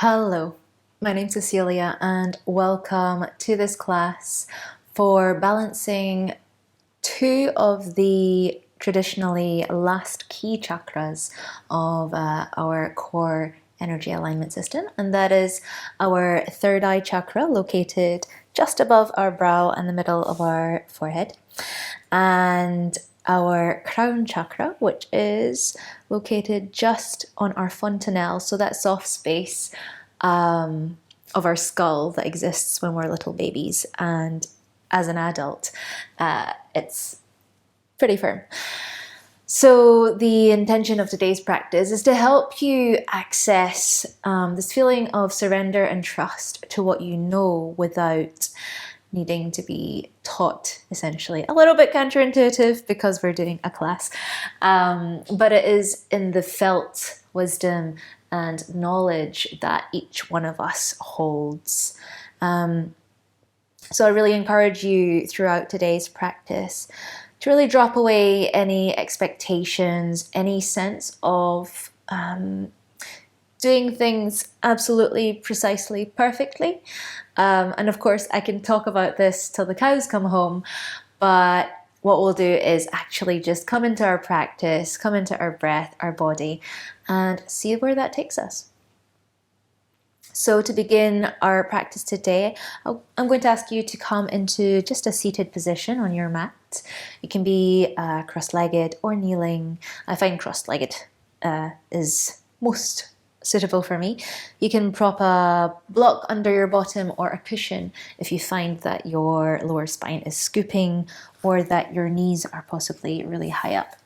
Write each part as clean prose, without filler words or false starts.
Hello, my name's Cecilia and welcome to this class for balancing two of the traditionally last key chakras of our core energy alignment system, and that is our third eye chakra located just above our brow and the middle of our forehead, and our crown chakra, which is located just on our fontanelle, so that soft space of our skull that exists when we're little babies, and as an adult it's pretty firm. So the intention of today's practice is to help you access this feeling of surrender and trust to what you know without needing to be taught, essentially. A little bit counterintuitive because we're doing a class, but it is in the felt wisdom and knowledge that each one of us holds. So I really encourage you throughout today's practice to really drop away any expectations, any sense of doing things absolutely, precisely, perfectly. And of course, I can talk about this till the cows come home, but what we'll do is actually just come into our practice, come into our breath, our body, and see where that takes us. So to begin our practice today, I'm going to ask you to come into just a seated position on your mat. You can be cross-legged or kneeling. I find cross-legged is most suitable for me. You can prop a block under your bottom or a cushion if you find that your lower spine is scooping or that your knees are possibly really high up.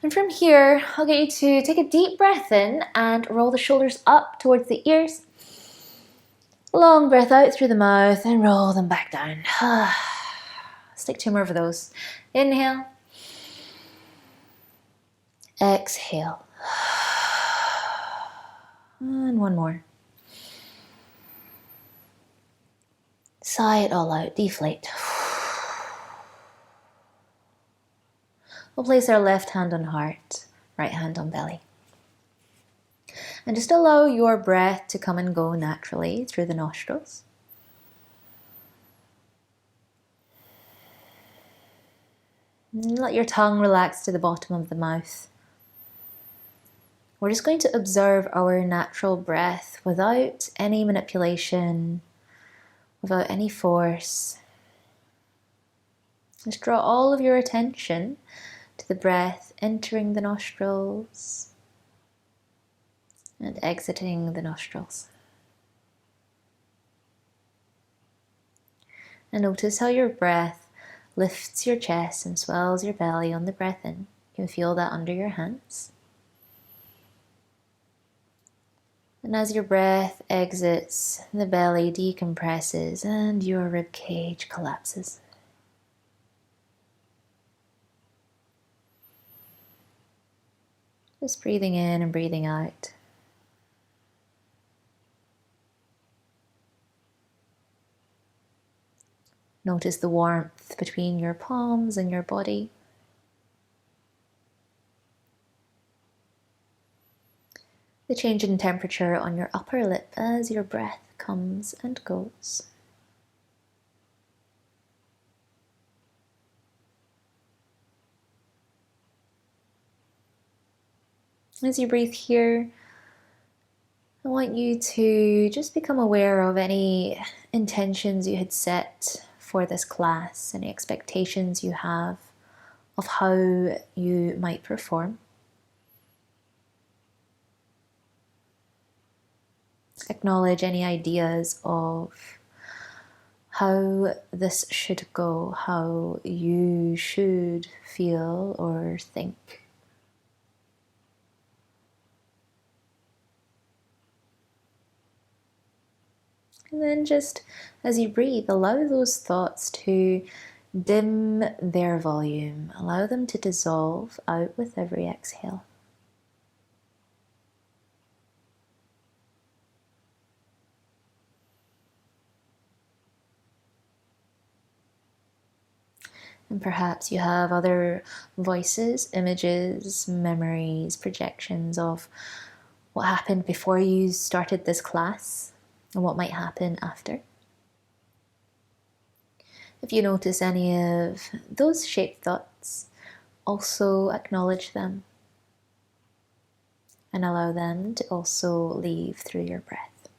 And from here, I'll get you to take a deep breath in and roll the shoulders up towards the ears. Long breath out through the mouth and roll them back down. Let's take two more of those. Inhale. Exhale. And one more. Sigh it all out, deflate. We'll place our left hand on heart, right hand on belly. And just allow your breath to come and go naturally through the nostrils. And let your tongue relax to the bottom of the mouth. We're just going to observe our natural breath without any manipulation, without any force. Just draw all of your attention to the breath entering the nostrils and exiting the nostrils. And notice how your breath lifts your chest and swells your belly on the breath in. You can feel that under your hands. And as your breath exits, the belly decompresses and your rib cage collapses. Just breathing in and breathing out. Notice the warmth between your palms and your body. The change in temperature on your upper lip as your breath comes and goes. As you breathe here, I want you to just become aware of any intentions you had set for this class, any expectations you have of how you might perform. Acknowledge any ideas of how this should go, how you should feel or think. And then just as you breathe, allow those thoughts to dim their volume. Allow them to dissolve out with every exhale. And perhaps you have other voices, images, memories, projections of what happened before you started this class and what might happen after. If you notice any of those shaped thoughts, also acknowledge them and allow them to also leave through your breath.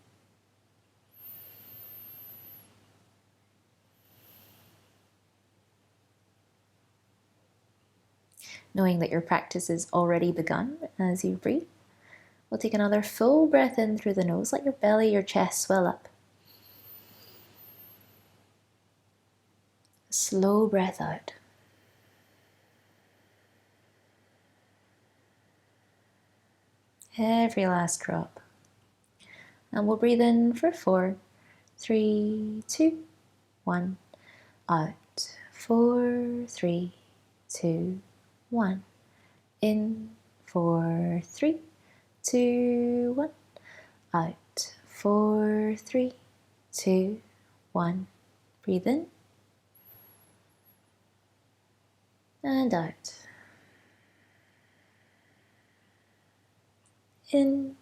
Knowing that your practice is already begun as you breathe, we'll take another full breath in through the nose. Let your belly, your chest swell up. Slow breath out. Every last drop. And we'll breathe in for 4, 3, 2, 1. Out. 4, 3, 2, 1. In. 4, 3, 2, 1. Out. 4, 3, 2, 1. Breathe in. And out. In.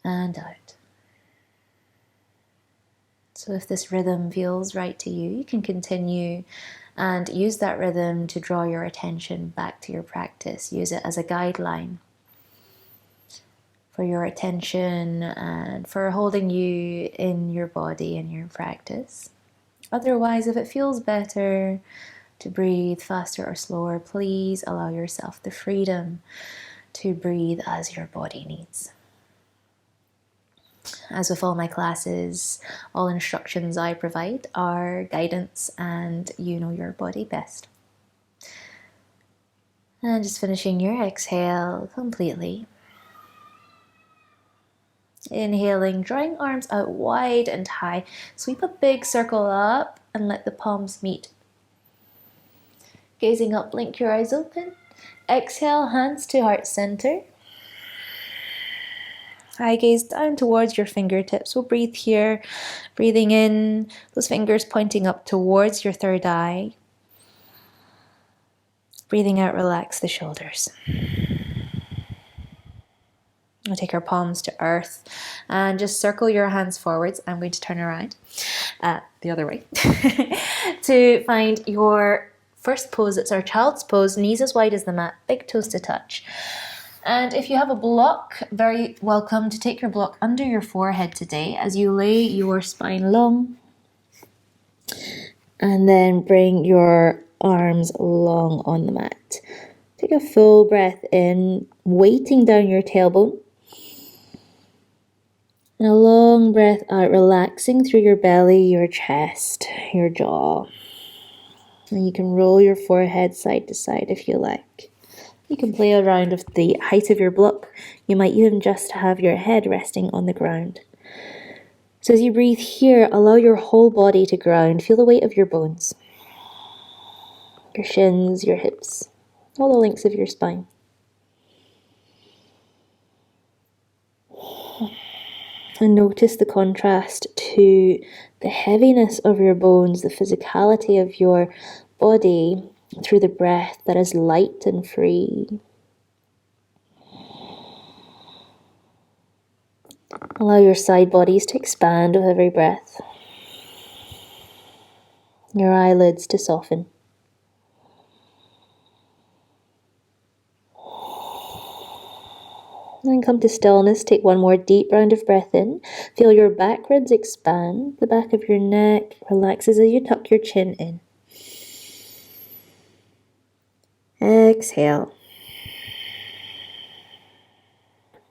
And out. So if this rhythm feels right to you, you can continue and use that rhythm to draw your attention back to your practice. Use it as a guideline for your attention and for holding you in your body in your practice. Otherwise, if it feels better to breathe faster or slower, please allow yourself the freedom to breathe as your body needs. As with all my classes, all instructions I provide are guidance and you know your body best. And just finishing your exhale completely. Inhaling, drawing arms out wide and high. Sweep a big circle up and let the palms meet. Gazing up, blink your eyes open. Exhale, hands to heart center. Eye gaze down towards your fingertips. We'll breathe here. Breathing in, those fingers pointing up towards your third eye. Breathing out, relax the shoulders. We'll take our palms to earth and just circle your hands forwards. I'm going to turn around the other way to find your first pose. It's our child's pose, knees as wide as the mat, big toes to touch. And if you have a block, very welcome to take your block under your forehead today as you lay your spine long. And then bring your arms long on the mat. Take a full breath in, weighting down your tailbone. And a long breath out, relaxing through your belly, your chest, your jaw. And you can roll your forehead side to side if you like. You can play around with the height of your block. You might even just have your head resting on the ground. So as you breathe here, allow your whole body to ground. Feel the weight of your bones, your shins, your hips, all the links of your spine. And notice the contrast to the heaviness of your bones, the physicality of your body through the breath that is light and free. Allow your side bodies to expand with every breath. Your eyelids to soften. Then come to stillness. Take one more deep round of breath in. Feel your back ribs expand. The back of your neck relaxes as you tuck your chin in. Exhale.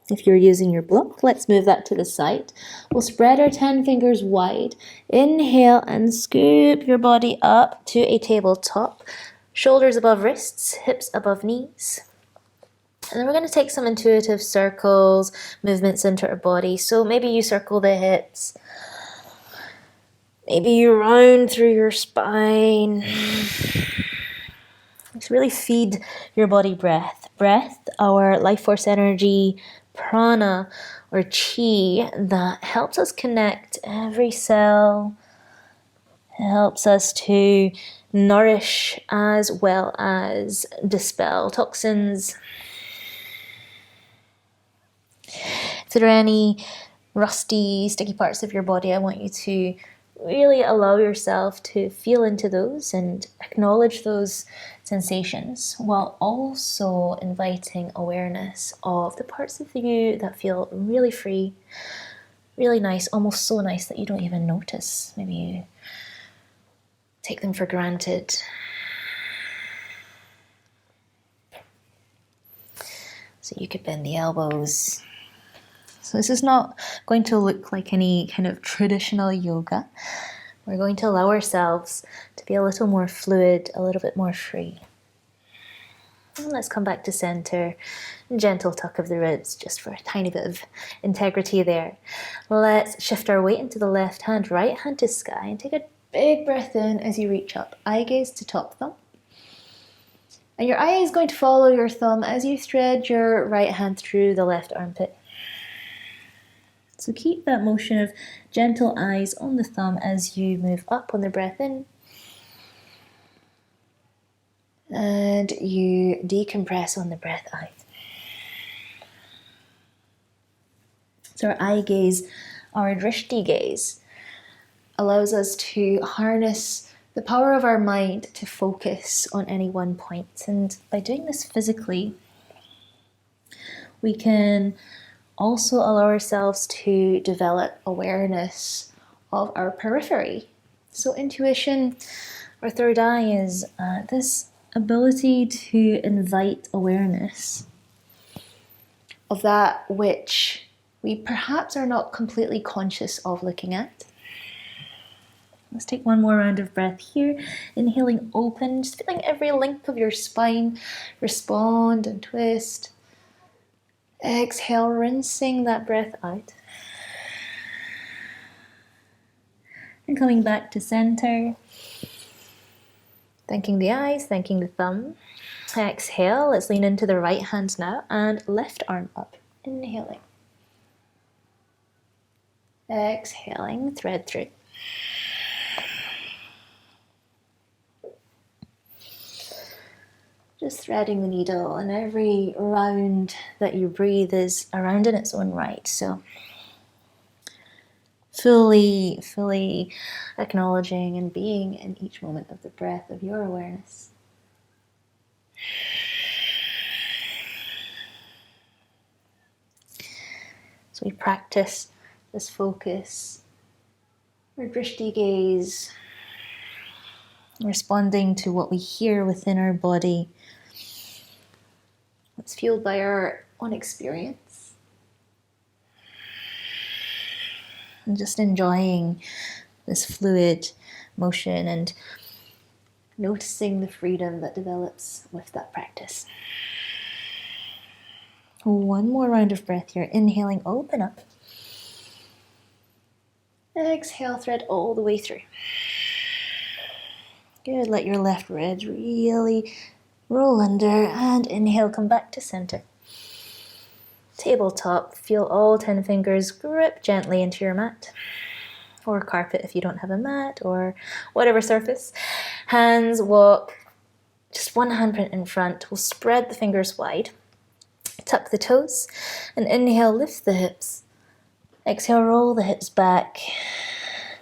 If you're using your block, let's move that to the side. We'll spread our 10 fingers wide. Inhale and scoop your body up to a tabletop. Shoulders above wrists, hips above knees. And then we're going to take some intuitive circles, movements into our body. So maybe you circle the hips. Maybe you round through your spine. Just really feed your body breath. Breath, our life force energy, prana or chi that helps us connect every cell. It helps us to nourish as well as dispel toxins. If there are any rusty, sticky parts of your body, I want you to really allow yourself to feel into those and acknowledge those sensations, while also inviting awareness of the parts of you that feel really free, really nice, almost so nice that you don't even notice. Maybe you take them for granted. So you could bend the elbows. So this is not going to look like any kind of traditional yoga. We're going to allow ourselves to be a little more fluid, a little bit more free. And let's come back to center. Gentle tuck of the ribs, just for a tiny bit of integrity there. Let's shift our weight into the left hand, right hand to sky, and take a big breath in as you reach up. Eye gaze to top thumb. And your eye is going to follow your thumb as you thread your right hand through the left armpit. So keep that motion of gentle eyes on the thumb as you move up on the breath in. And you decompress on the breath out. So our eye gaze, our Dristi gaze, allows us to harness the power of our mind to focus on any one point. And by doing this physically, we can also allow ourselves to develop awareness of our periphery. So intuition, our third eye, is this ability to invite awareness of that which we perhaps are not completely conscious of looking at. Let's take one more round of breath here. Inhaling open, just feeling every link of your spine respond and twist. Exhale, rinsing that breath out. And coming back to center. Thanking the eyes, thanking the thumb. Exhale, let's lean into the right hand now and left arm up. Inhaling. Exhaling, thread through. Just threading the needle, and every round that you breathe is a round in its own right. So fully acknowledging and being in each moment of the breath of your awareness. So we practice this focus, our Dristi gaze, responding to what we hear within our body. It's fueled by our own experience. And just enjoying this fluid motion and noticing the freedom that develops with that practice. One more round of breath here. Inhaling, open up. Exhale, thread all the way through. Good, let your left ribs really roll under, and inhale, come back to center. Tabletop, feel all 10 fingers grip gently into your mat, or carpet if you don't have a mat, or whatever surface. Hands walk, just one handprint in front. We'll spread the fingers wide, tuck the toes, and inhale, lift the hips. Exhale, roll the hips back,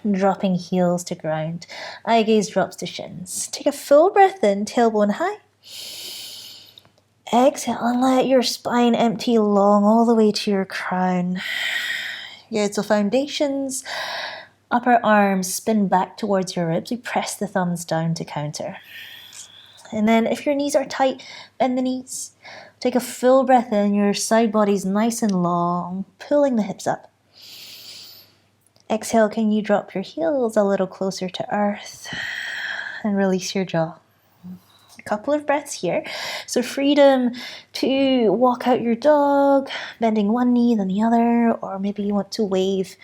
dropping heels to ground. Eye gaze drops to shins. Take a full breath in, tailbone high. Exhale and let your spine empty long all the way to your crown. Good, so foundations, upper arms spin back towards your ribs. We press the thumbs down to counter. And then if your knees are tight, bend the knees. Take a full breath in, your side body's nice and long, pulling the hips up. Exhale, can you drop your heels a little closer to earth and release your jaw? A couple of breaths here. So freedom to walk out your dog, bending one knee then the other, or maybe you want to wave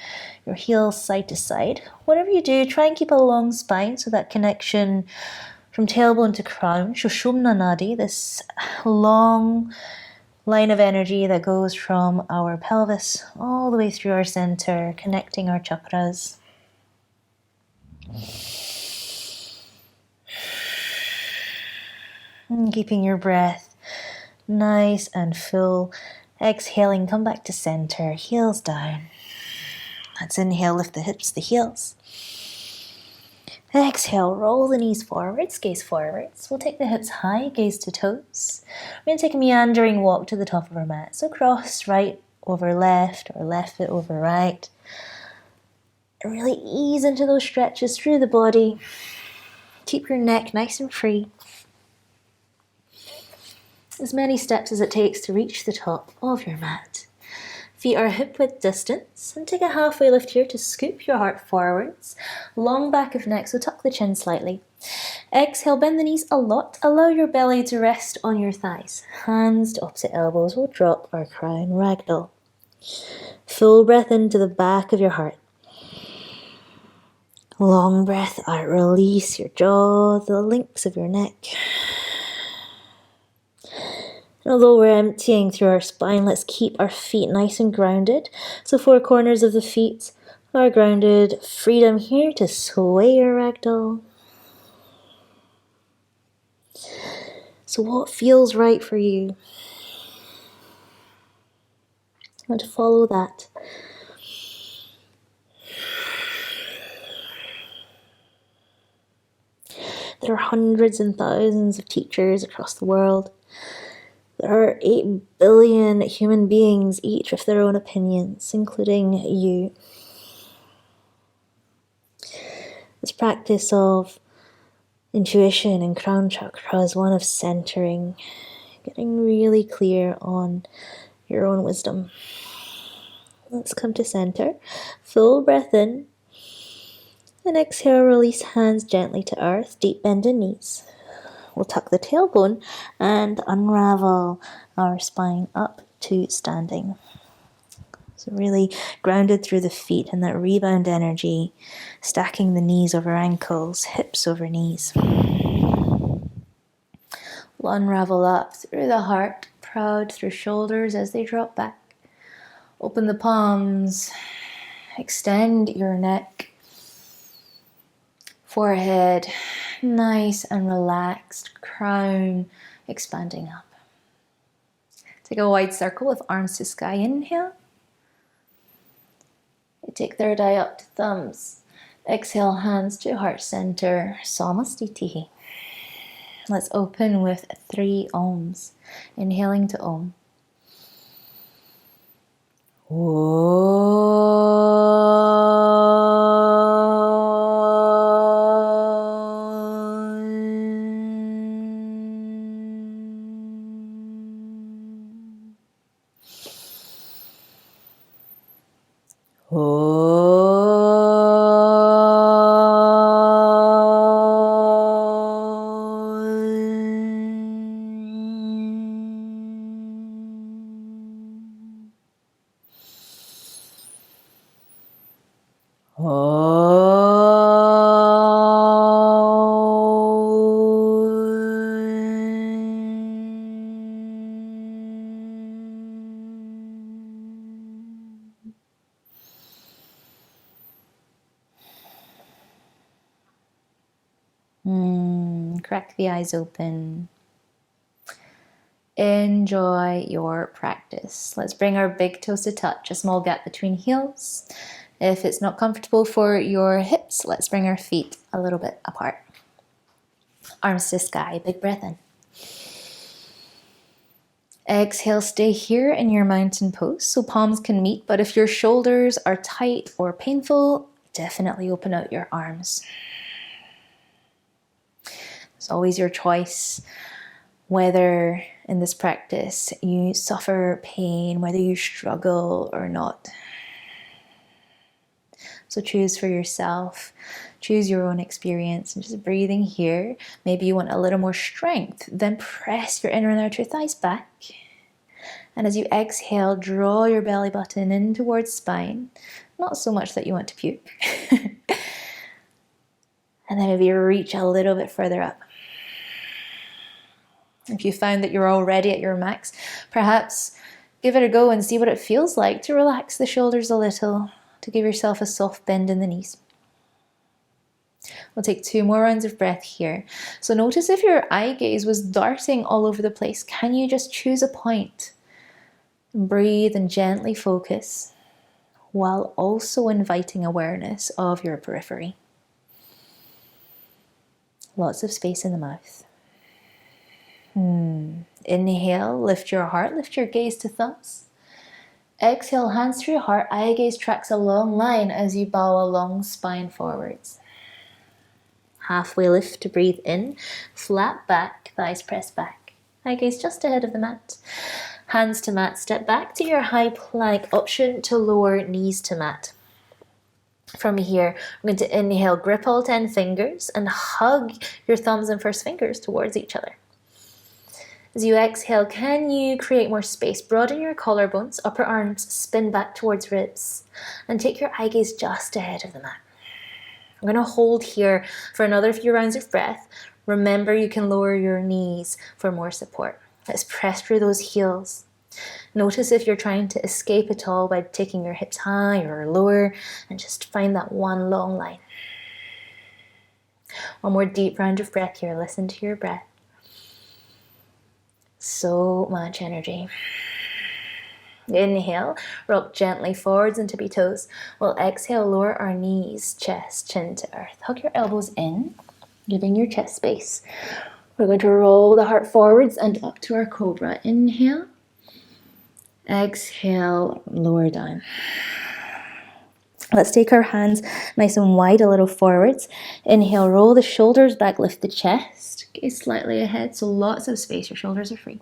your heels side to side. Whatever you do, try and keep a long spine so that connection from tailbone to crown, Sushumna Nadi, this long line of energy that goes from our pelvis all the way through our center, connecting our chakras. And keeping your breath nice and full Exhaling, come back to center, heels down. Let's inhale, lift the hips, the heels. Exhale, roll the knees forwards, gaze forwards. We'll take the hips high, gaze to toes. We're going to take a meandering walk to the top of our mat. So cross right over left or left foot over right. And really ease into those stretches through the body. Keep your neck nice and free. As many steps as it takes to reach the top of your mat. Feet are hip width distance, and take a halfway lift here to scoop your heart forwards. Long back of neck, so tuck the chin slightly. Exhale, bend the knees a lot. Allow your belly to rest on your thighs. Hands to opposite elbows. We'll drop our crown ragdoll. Full breath into the back of your heart. Long breath out, release your jaw, the links of your neck. Although we're emptying through our spine, let's keep our feet nice and grounded. So 4 corners of the feet are grounded. Freedom here to sway your ragdoll. So what feels right for you? I want to follow that. There are hundreds and thousands of teachers across the world. There are 8 billion human beings, each with their own opinions, including you. This practice of intuition and crown chakra is one of centering, getting really clear on your own wisdom. Let's come to center. Full breath in. And exhale, release hands gently to earth, deep bend in knees. We'll tuck the tailbone and unravel our spine up to standing. So really grounded through the feet and that rebound energy, stacking the knees over ankles, hips over knees. We'll unravel up through the heart, proud through shoulders as they drop back. Open the palms, extend your neck, forehead, nice and relaxed, crown expanding up. Take a wide circle with arms to sky, inhale. You take third eye up to thumbs. Exhale, hands to heart center, Samastitihi. Let's open with 3 Oms. Inhaling to Om. Crack the eyes open. Enjoy your practice. Let's bring our big toes to touch, a small gap between heels. If it's not comfortable for your hips, let's bring our feet a little bit apart. Arms to sky, big breath in. Exhale, stay here in your mountain pose so palms can meet, but if your shoulders are tight or painful, definitely open out your arms. It's always your choice whether in this practice you suffer pain, whether you struggle or not. So choose for yourself, choose your own experience, and just breathing here. Maybe you want a little more strength, then press your inner and outer thighs back. And as you exhale, draw your belly button in towards spine. Not so much that you want to puke. And then maybe reach a little bit further up. If you found that you're already at your max, perhaps give it a go and see what it feels like to relax the shoulders a little, to give yourself a soft bend in the knees. We'll take 2 more rounds of breath here. So notice if your eye gaze was darting all over the place, can you just choose a point? Breathe and gently focus while also inviting awareness of your periphery. Lots of space in the mouth. Inhale, lift your heart, lift your gaze to thumbs. Exhale, hands through heart, eye gaze tracks a long line as you bow a long spine forwards. Halfway lift to breathe in, flat back, thighs press back. Eye gaze just ahead of the mat. Hands to mat, step back to your high plank option to lower knees to mat. From here, we're going to inhale, grip all 10 fingers and hug your thumbs and first fingers towards each other. As you exhale, can you create more space? Broaden your collarbones, upper arms spin back towards ribs, and take your eye gaze just ahead of the mat. I'm going to hold here for another few rounds of breath. Remember, you can lower your knees for more support. Let's press through those heels. Notice if you're trying to escape at all by taking your hips higher or lower, and just find that one long line. One more deep round of breath here. Listen to your breath. So much energy. Inhale, rock gently forwards and tippy toes. We'll exhale, lower our knees, chest, chin to earth. Hug your elbows in, giving your chest space. We're going to roll the heart forwards and up to our Cobra. Inhale. Exhale, lower down. Let's take our hands nice and wide, a little forwards. Inhale, roll the shoulders back, lift the chest. Gaze slightly ahead, so lots of space. Your shoulders are free.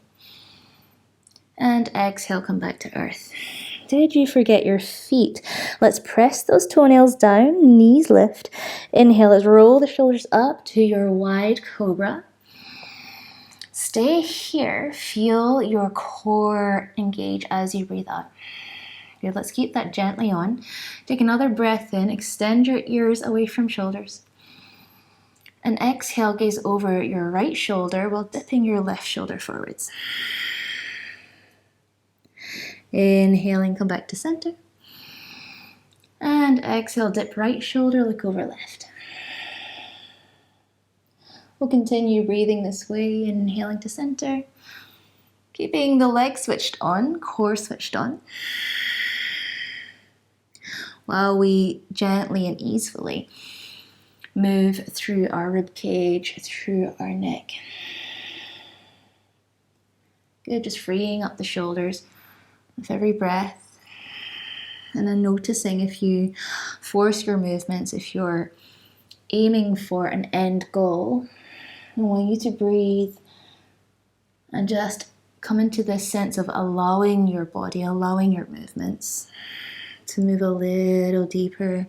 And exhale, come back to earth. Did you forget your feet? Let's press those toenails down, knees lift. Inhale, let's roll the shoulders up to your wide Cobra. Stay here, feel your core engage as you breathe out. Good, let's keep that gently on. Take another breath in, extend your ears away from shoulders. And exhale, gaze over your right shoulder while dipping your left shoulder forwards. Inhaling, come back to center. And exhale, dip right shoulder, look over left. We'll continue breathing this way, inhaling to center. Keeping the legs switched on, core switched on. While we gently and easily move through our rib cage, through our neck. Good, just freeing up the shoulders with every breath. And then noticing if you force your movements, if you're aiming for an end goal, I want you to breathe and just come into this sense of allowing your body, allowing your movements to move a little deeper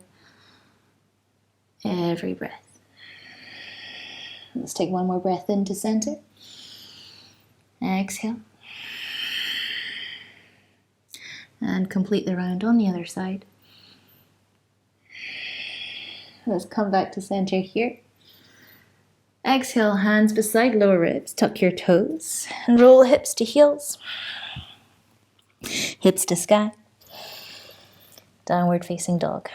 every breath. Let's take one more breath into center. Exhale. And complete the round on the other side. Let's come back to center here. Exhale, hands beside lower ribs, tuck your toes, and roll hips to heels. Hips to sky. Downward facing dog.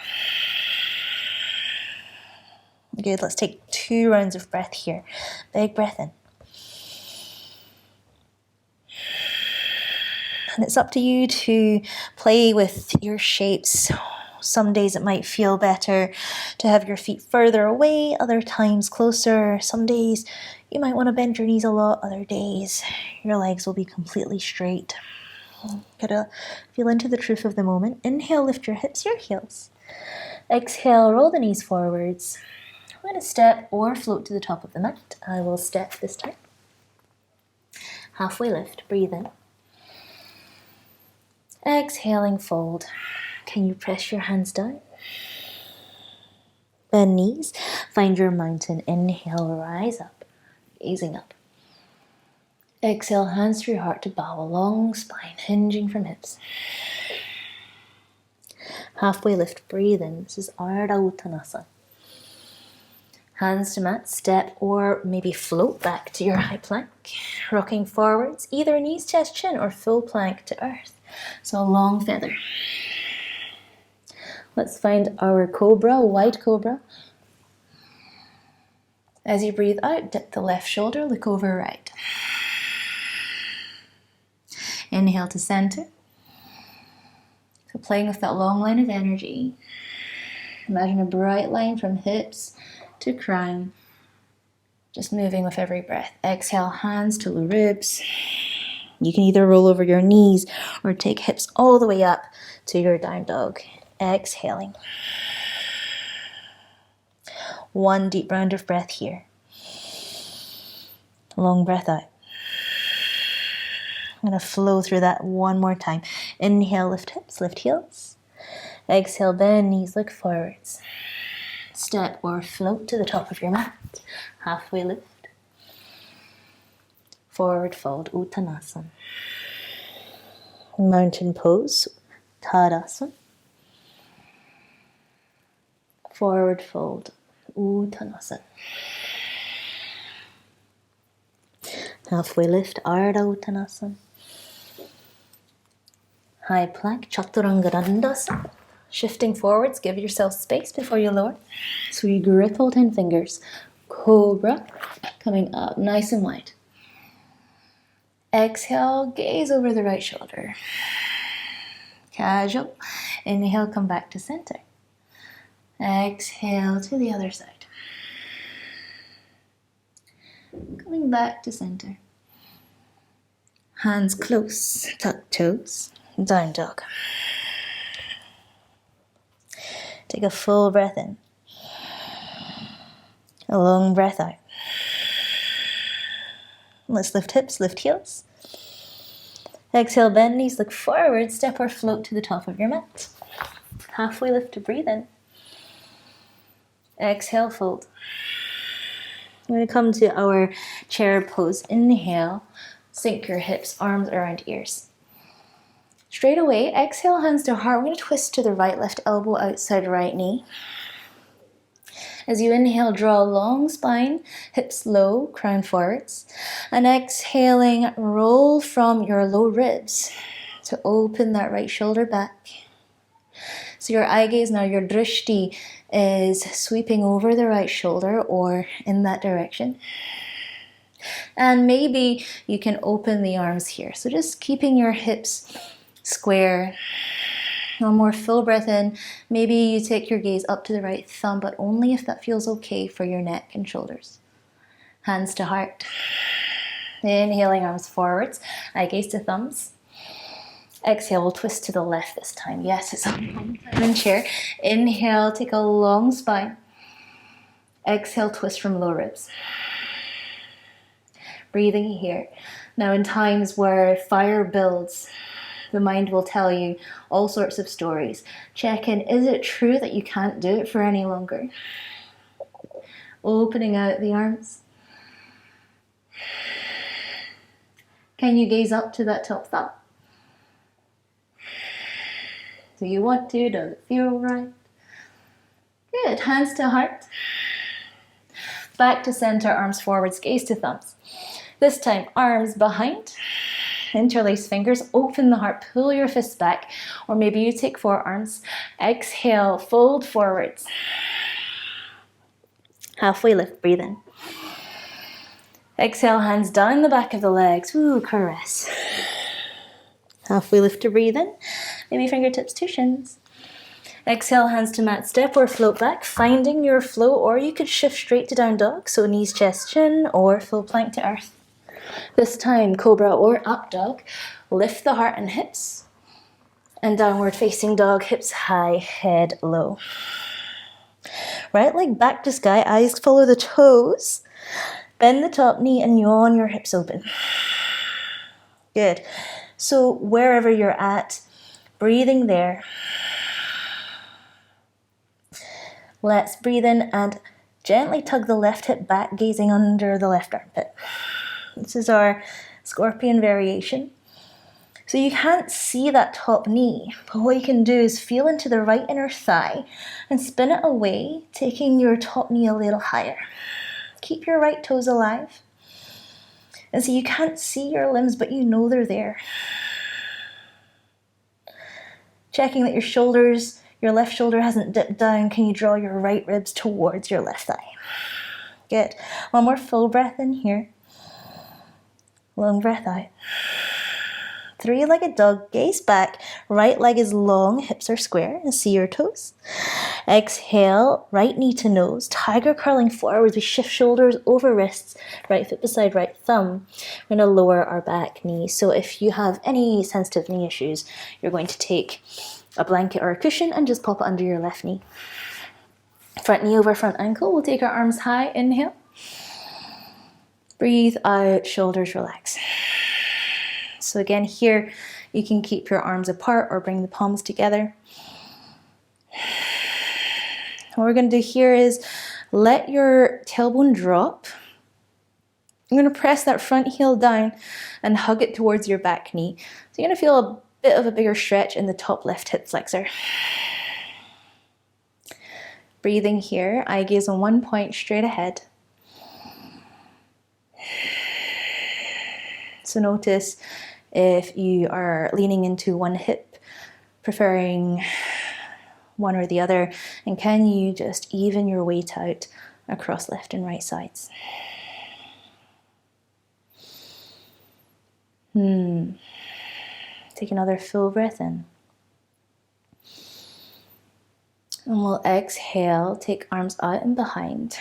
Good, let's take 2 rounds of breath here. Big breath in. And it's up to you to play with your shapes. Some days it might feel better to have your feet further away, other times closer. Some days you might want to bend your knees a lot, other days your legs will be completely straight. Gotta feel into the truth of the moment. Inhale, lift your hips, your heels. Exhale, roll the knees forwards. I'm going to step or float to the top of the mat. I will step this time. Halfway lift, breathe in. Exhaling, fold. Can you press your hands down? Bend knees, find your mountain. Inhale, rise up, gazing up. Exhale, hands through heart to bow, a long spine, hinging from hips. Halfway lift, breathe in. This is Ardha Uttanasana. Hands to mat, step or maybe float back to your high plank. Rocking forwards, either knees, chest, chin, or full plank to earth. So a long feather. Let's find our Cobra, wide Cobra. As you breathe out, dip the left shoulder, look over right. Inhale to center. So playing with that long line of energy. Imagine a bright line from hips to crown. Just moving with every breath. Exhale, hands to the ribs. You can either roll over your knees or take hips all the way up to your down dog. Exhaling. One deep round of breath here. Long breath out. I'm going to flow through that one more time. Inhale, lift hips, lift heels. Exhale, bend knees, look forwards. Step or float to the top of your mat. Halfway lift. Forward fold, Uttanasana. Mountain pose, Tadasana. Forward fold, Uttanasana. Halfway lift, Ardha Uttanasana. High plank, Chaturanga Dandasana. Shifting forwards, give yourself space before you lower. So you grip all 10 fingers. Cobra, coming up nice and wide. Exhale, gaze over the right shoulder. Casual. Inhale, come back to center. Exhale to the other side. Coming back to center. Hands close, tuck toes, down dog. Take a full breath in. A long breath out. Let's lift hips, lift heels. Exhale, bend knees, look forward, step or float to the top of your mat. Halfway lift to breathe in. Exhale, fold. We're going to come to our chair pose. Inhale, sink your hips, arms around ears. Straight away, exhale, hands to heart. We're going to twist to the right, left elbow outside right knee. As you inhale, draw a long spine, hips low, crown forwards. And exhaling, roll from your low ribs to open that right shoulder back. So your eye gaze now, your Dristi is sweeping over the right shoulder or in that direction. And maybe you can open the arms here. So just keeping your hips square. One more full breath in. Maybe you take your gaze up to the right thumb, but only if that feels okay for your neck and shoulders. Hands to heart. Inhaling, arms forwards. Eye gaze to thumbs. Exhale, we'll twist to the left this time. Yes, it's a long time in chair. Inhale, take a long spine. Exhale, twist from low ribs. Breathing here. Now in times where fire builds, the mind will tell you all sorts of stories. Check in, is it true that you can't do it for any longer? Opening out the arms. Can you gaze up to that top thumb? Do you want to? Does it feel right? Good, hands to heart. Back to center, arms forwards, gaze to thumbs. This time, arms behind. Interlace fingers, open the heart, pull your fists back, or maybe you take forearms. Exhale, fold forwards. Halfway lift, breathe in. Exhale, hands down the back of the legs. Ooh, caress. Halfway lift to breathe in. Maybe fingertips to shins. Exhale, hands to mat, step or float back, finding your flow, or you could shift straight to down dog, so knees, chest, chin, or full plank to earth. This time, cobra or up dog. Lift the heart and hips. And downward facing dog, hips high, head low. Right leg back to sky, eyes follow the toes. Bend the top knee and yawn your hips open. Good. So wherever you're at, breathing there. Let's breathe in and gently tug the left hip back, gazing under the left armpit. This is our scorpion variation. So you can't see that top knee, but what you can do is feel into the right inner thigh and spin it away, taking your top knee a little higher. Keep your right toes alive. And so you can't see your limbs, but you know they're there. Checking that your shoulders, your left shoulder hasn't dipped down. Can you draw your right ribs towards your left thigh? Good. One more full breath in here. Long breath out. Three-legged dog, gaze back, right leg is long, hips are square, and see your toes. Exhale, right knee to nose, tiger curling forwards. We shift shoulders over wrists, right foot beside right thumb. We're going to lower our back knee. So if you have any sensitive knee issues, you're going to take a blanket or a cushion and just pop it under your left knee. Front knee over front ankle. We'll take our arms high, inhale. Breathe out, shoulders relax. So again, here you can keep your arms apart or bring the palms together. What we're going to do here is let your tailbone drop. You're going to press that front heel down and hug it towards your back knee. So you're going to feel a bit of a bigger stretch in the top left hip flexor. Breathing here, eye gaze on one point straight ahead. So notice if you are leaning into one hip, preferring one or the other, and can you just even your weight out across left and right sides? Take another full breath in. And we'll exhale, take arms out and behind.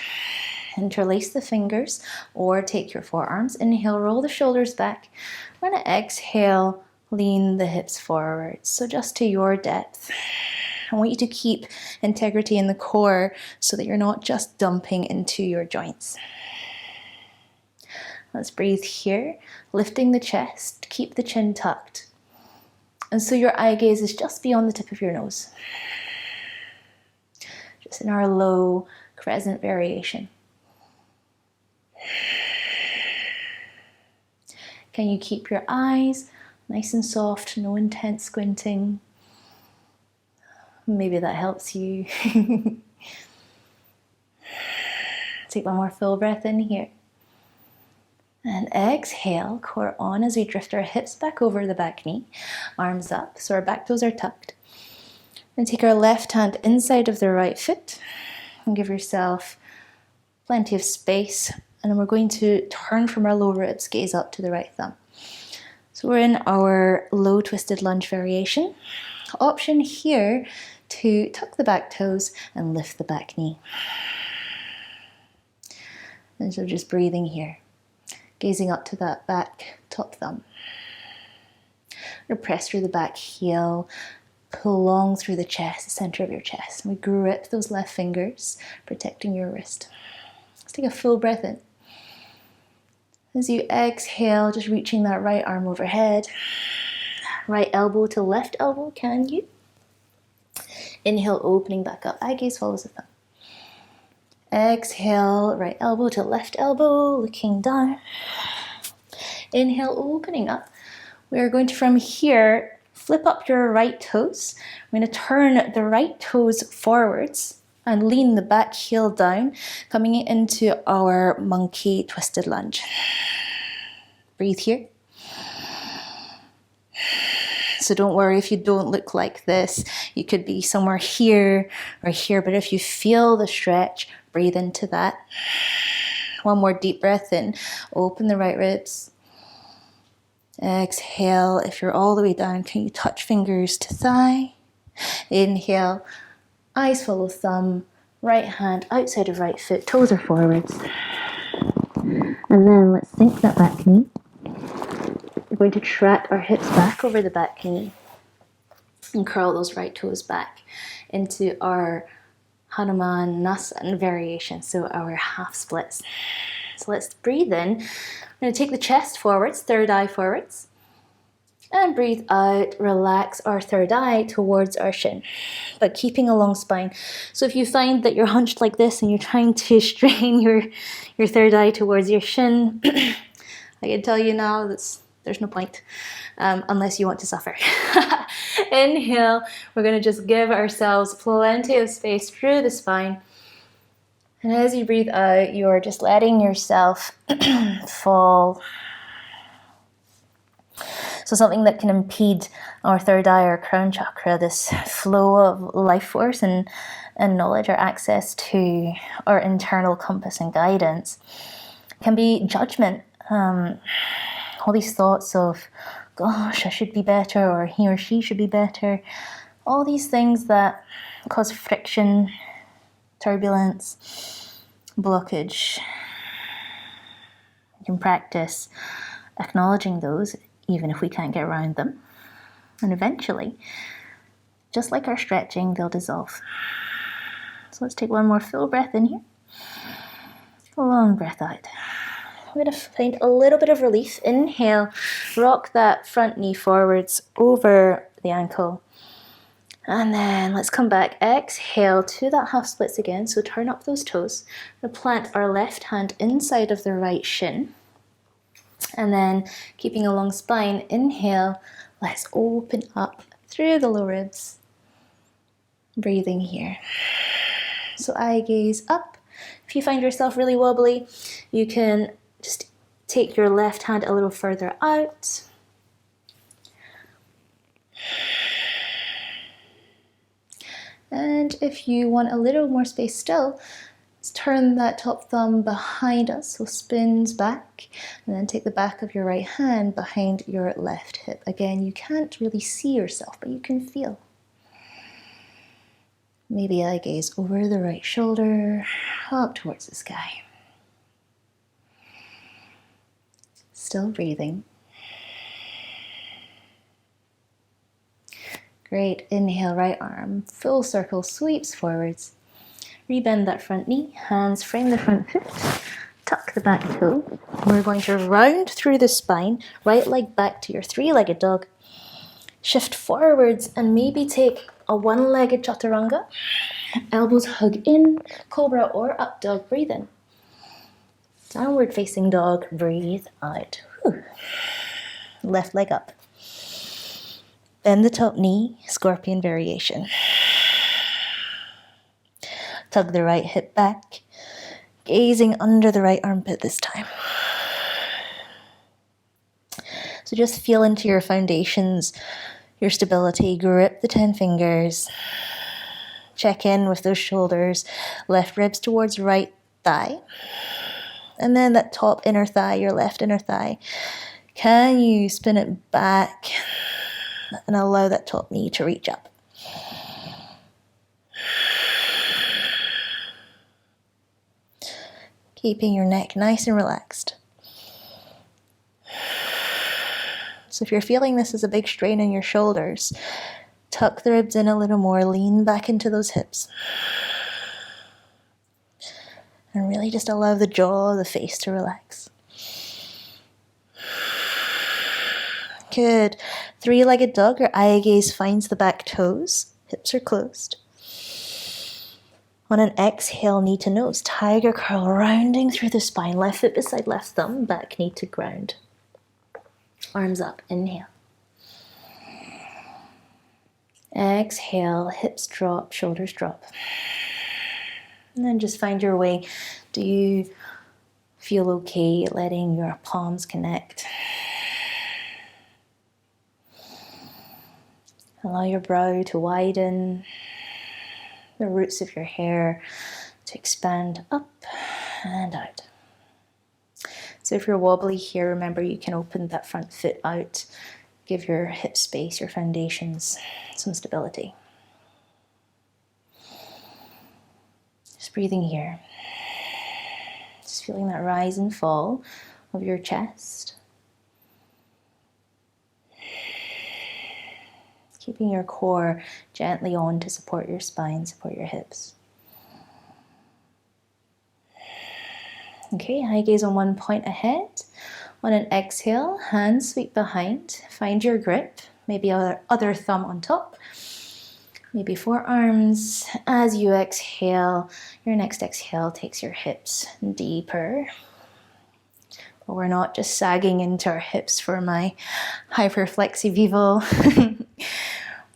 Interlace the fingers or take your forearms. Inhale, roll the shoulders back. We're going to exhale, lean the hips forward. So just to your depth. I want you to keep integrity in the core so that you're not just dumping into your joints. Let's breathe here, lifting the chest, keep the chin tucked. And so your eye gaze is just beyond the tip of your nose. Just in our low crescent variation. Can you keep your eyes nice and soft, no intense squinting? Maybe that helps you. Take one more full breath in here. And exhale, core on as we drift our hips back over the back knee, arms up, so our back toes are tucked. And take our left hand inside of the right foot and give yourself plenty of space. And then we're going to turn from our low ribs, gaze up to the right thumb. So we're in our low twisted lunge variation. Option here to tuck the back toes and lift the back knee. And so just breathing here, gazing up to that back top thumb. We're gonna press through the back heel, pull long through the chest, the center of your chest. And we grip those left fingers, protecting your wrist. Let's take a full breath in. As you exhale, just reaching that right arm overhead. Right elbow to left elbow, can you? Inhale, opening back up. Eye gaze follows the thumb. Exhale, right elbow to left elbow, looking down. Inhale, opening up. We are going to, from here, flip up your right toes. We're going to turn the right toes forwards and lean the back heel down, coming into our monkey twisted lunge. Breathe here. So don't worry if you don't look like this. You could be somewhere here or here, but if you feel the stretch, breathe into that. One more deep breath in. Open the right ribs. Exhale. If you're all the way down, can you touch fingers to thigh? Inhale. Eyes follow thumb. Right hand outside of right foot. Toes are forwards. And then let's sink that back knee. We're going to track our hips back over the back knee and curl those right toes back into our Hanumanasana variation, so our half splits. So let's breathe in. We're going to take the chest forwards, third eye forwards, and breathe out, relax our third eye towards our shin, but keeping a long spine. So if you find that you're hunched like this and you're trying to strain your third eye towards your shin, I can tell you now there's no point unless you want to suffer. Inhale, we're going to just give ourselves plenty of space through the spine. And as you breathe out, you're just letting yourself fall. So something that can impede our third eye or crown chakra, this flow of life force and knowledge or access to our internal compass and guidance, can be judgment. All these thoughts of gosh, I should be better, or he or she should be better. All these things that cause friction, turbulence, blockage. You can practice acknowledging those even if we can't get around them. And eventually, just like our stretching, they'll dissolve. So let's take one more full breath in here. A long breath out. We're going to find a little bit of relief. Inhale, rock that front knee forwards over the ankle. And then let's come back. Exhale to that half splits again. So turn up those toes. We'll plant our left hand inside of the right shin. And then keeping a long spine, inhale, let's open up through the low ribs. Breathing here. So eye gaze up. If you find yourself really wobbly, you can just take your left hand a little further out. And if you want a little more space still, let's turn that top thumb behind us, so spins back, and then take the back of your right hand behind your left hip. Again, you can't really see yourself, but you can feel. Maybe eye gaze over the right shoulder, up towards the sky. Still breathing. Great. Inhale, right arm, full circle, sweeps forwards. Rebend that front knee, hands frame the front foot, tuck the back toe. We're going to round through the spine, right leg back to your three-legged dog. Shift forwards and maybe take a one-legged chaturanga. Elbows hug in, cobra or up dog, breathe in. Downward facing dog, breathe out. Whew. Left leg up. Bend the top knee, scorpion variation. Tug the right hip back, gazing under the right armpit this time. So just feel into your foundations, your stability, grip the 10 fingers. Check in with those shoulders, left ribs towards right thigh. And then that top inner thigh, your left inner thigh. Can you spin it back and allow that top knee to reach up? Keeping your neck nice and relaxed. So if you're feeling this as a big strain in your shoulders, tuck the ribs in a little more, lean back into those hips. And really just allow the jaw, the face to relax. Good. Three-legged dog, your eye gaze finds the back toes. Hips are closed. On an exhale, knee to nose, tiger curl, rounding through the spine. Left foot beside left thumb, back knee to ground. Arms up, inhale. Exhale, hips drop, shoulders drop. And then just find your way. Do you feel okay letting your palms connect? Allow your brow to widen, the roots of your hair to expand up and out. So if you're wobbly here, remember you can open that front foot out, give your hip space, your foundations some stability. Just breathing here. Just feeling that rise and fall of your chest. Keeping your core gently on to support your spine, support your hips. Okay, eye gaze on one point ahead. On an exhale, hands sweep behind. Find your grip, maybe other thumb on top. Maybe forearms. As you exhale, your next exhale takes your hips deeper. But we're not just sagging into our hips for my hyperflexivival.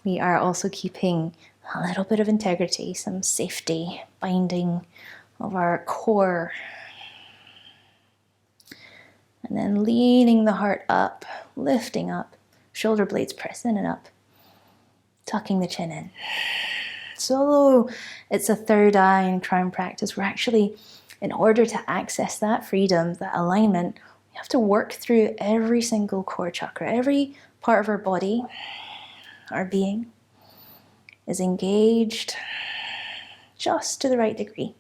We are also keeping a little bit of integrity, some safety, binding of our core. And then leaning the heart up, lifting up, shoulder blades press in and up, tucking the chin in. So although it's a third eye and crown practice, we're actually, in order to access that freedom, that alignment, we have to work through every single core chakra, every part of our body, our being, is engaged just to the right degree.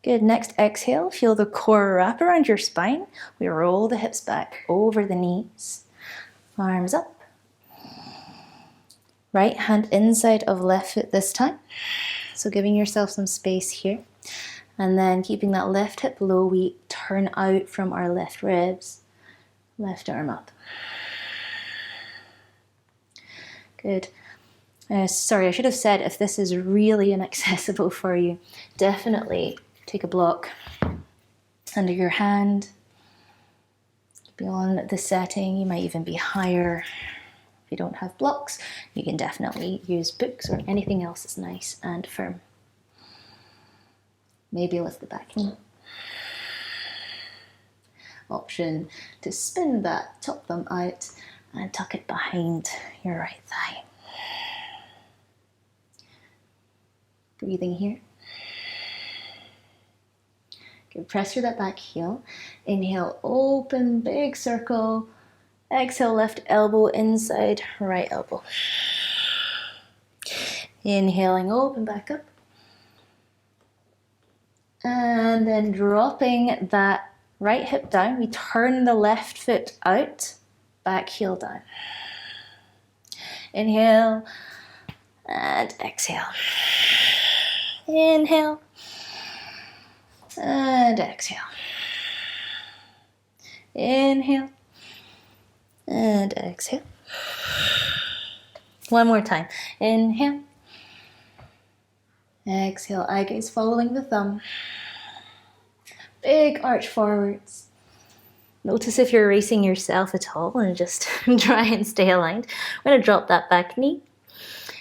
Good. Next exhale, feel the core wrap around your spine. We roll the hips back over the knees. Arms up. Right hand inside of left foot this time. So giving yourself some space here. And then keeping that left hip low, we turn out from our left ribs. Left arm up. Good. Sorry, I should have said if this is really inaccessible for you, definitely take a block under your hand. Beyond the setting, you might even be higher. If you don't have blocks, you can definitely use books or anything else that's nice and firm. Maybe lift the back knee. Option to spin that top thumb out and tuck it behind your right thigh. Breathing here. Good. Press through that back heel. Inhale, open, big circle. Exhale, left elbow inside right elbow. Inhaling, open back up. And then dropping that right hip down, we turn the left foot out, back heel down. Inhale and exhale. Inhale and exhale. Inhale and exhale. One more time. Inhale. Exhale, eye gaze following the thumb. Big arch forwards. Notice if you're erasing yourself at all and just try and stay aligned. I'm going to drop that back knee.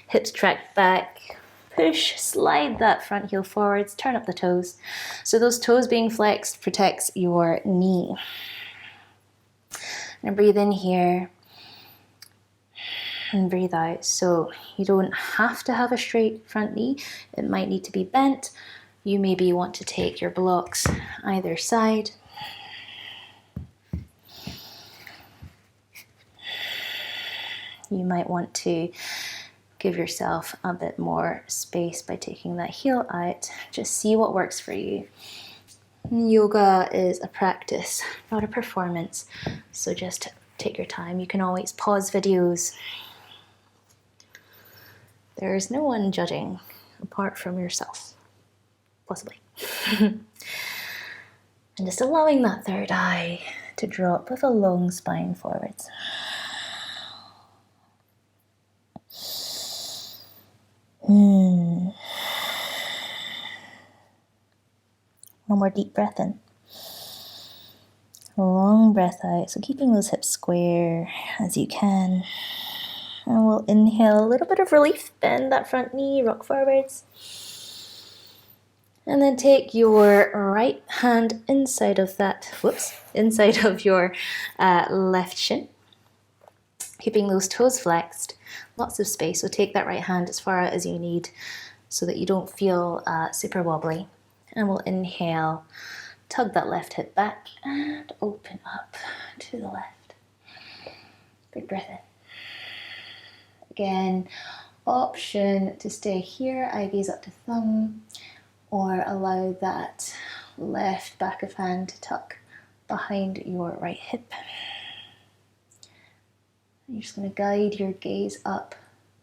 Hips track back. Push, slide that front heel forwards. Turn up the toes. So those toes being flexed protects your knee. And breathe in here. And breathe out. So you don't have to have a straight front knee. It might need to be bent. You maybe want to take your blocks either side. You might want to give yourself a bit more space by taking that heel out. Just see what works for you. Yoga is a practice, not a performance. So just take your time. You can always pause videos. There is no one judging apart from yourself, possibly. And just allowing that third eye to drop with a long spine forwards. One more deep breath in. Long breath out, so keeping those hips square as you can. And we'll inhale a little bit of relief, bend that front knee, rock forwards. And then take your right hand inside of that, inside of your left shin. Keeping those toes flexed, lots of space. So take that right hand as far out as you need so that you don't feel super wobbly. And we'll inhale, tug that left hip back and open up to the left. Big breath in. Again, option to stay here, eye gaze up to thumb, or allow that left back of hand to tuck behind your right hip. You're just going to guide your gaze up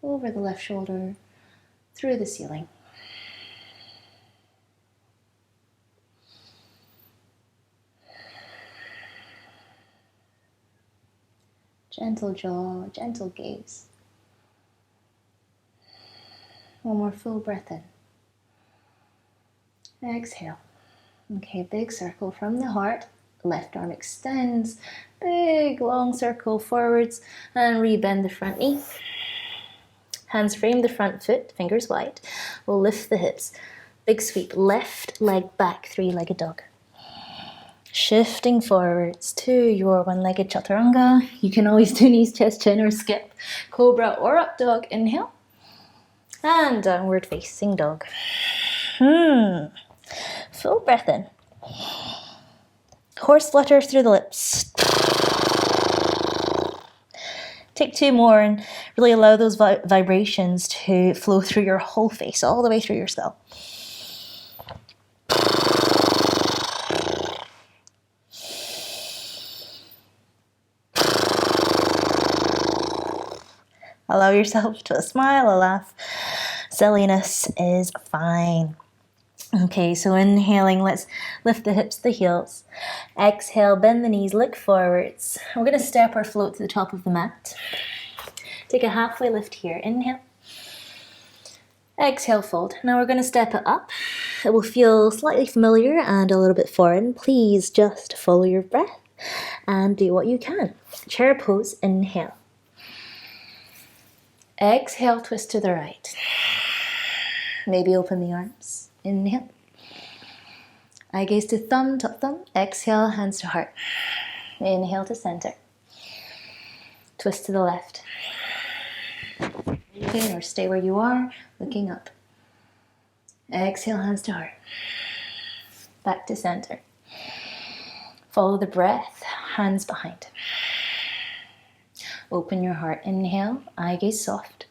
over the left shoulder, through the ceiling. Gentle jaw, gentle gaze. One more full breath in. Exhale. Okay, big circle from the heart. Left arm extends. Big long circle forwards and rebend the front knee. Hands frame the front foot, fingers wide. We'll lift the hips. Big sweep, left leg back, three-legged dog. Shifting forwards to your one-legged chaturanga. You can always do knees, chest, chin, or skip. Cobra or up dog, inhale. And downward facing dog. Full breath in. horse flutter through the lips. Take 2 more and really allow those vibrations to flow through your whole face, all the way through your skull. Allow yourself to smile, a laugh. Silliness is fine. Okay, so inhaling, let's lift the hips, the heels. Exhale, bend the knees, look forwards. We're going to step or float to the top of the mat. Take a halfway lift here. Inhale. Exhale, fold. Now we're going to step it up. It will feel slightly familiar and a little bit foreign. Please just follow your breath and do what you can. Chair pose, inhale. Exhale, twist to the right. Maybe open the arms. Inhale. Eye gaze to thumb, top thumb. Exhale, hands to heart. Inhale to center. Twist to the left. Or stay where you are, looking up. Exhale, hands to heart. Back to center. Follow the breath, hands behind. Open your heart. Inhale, eye gaze soft.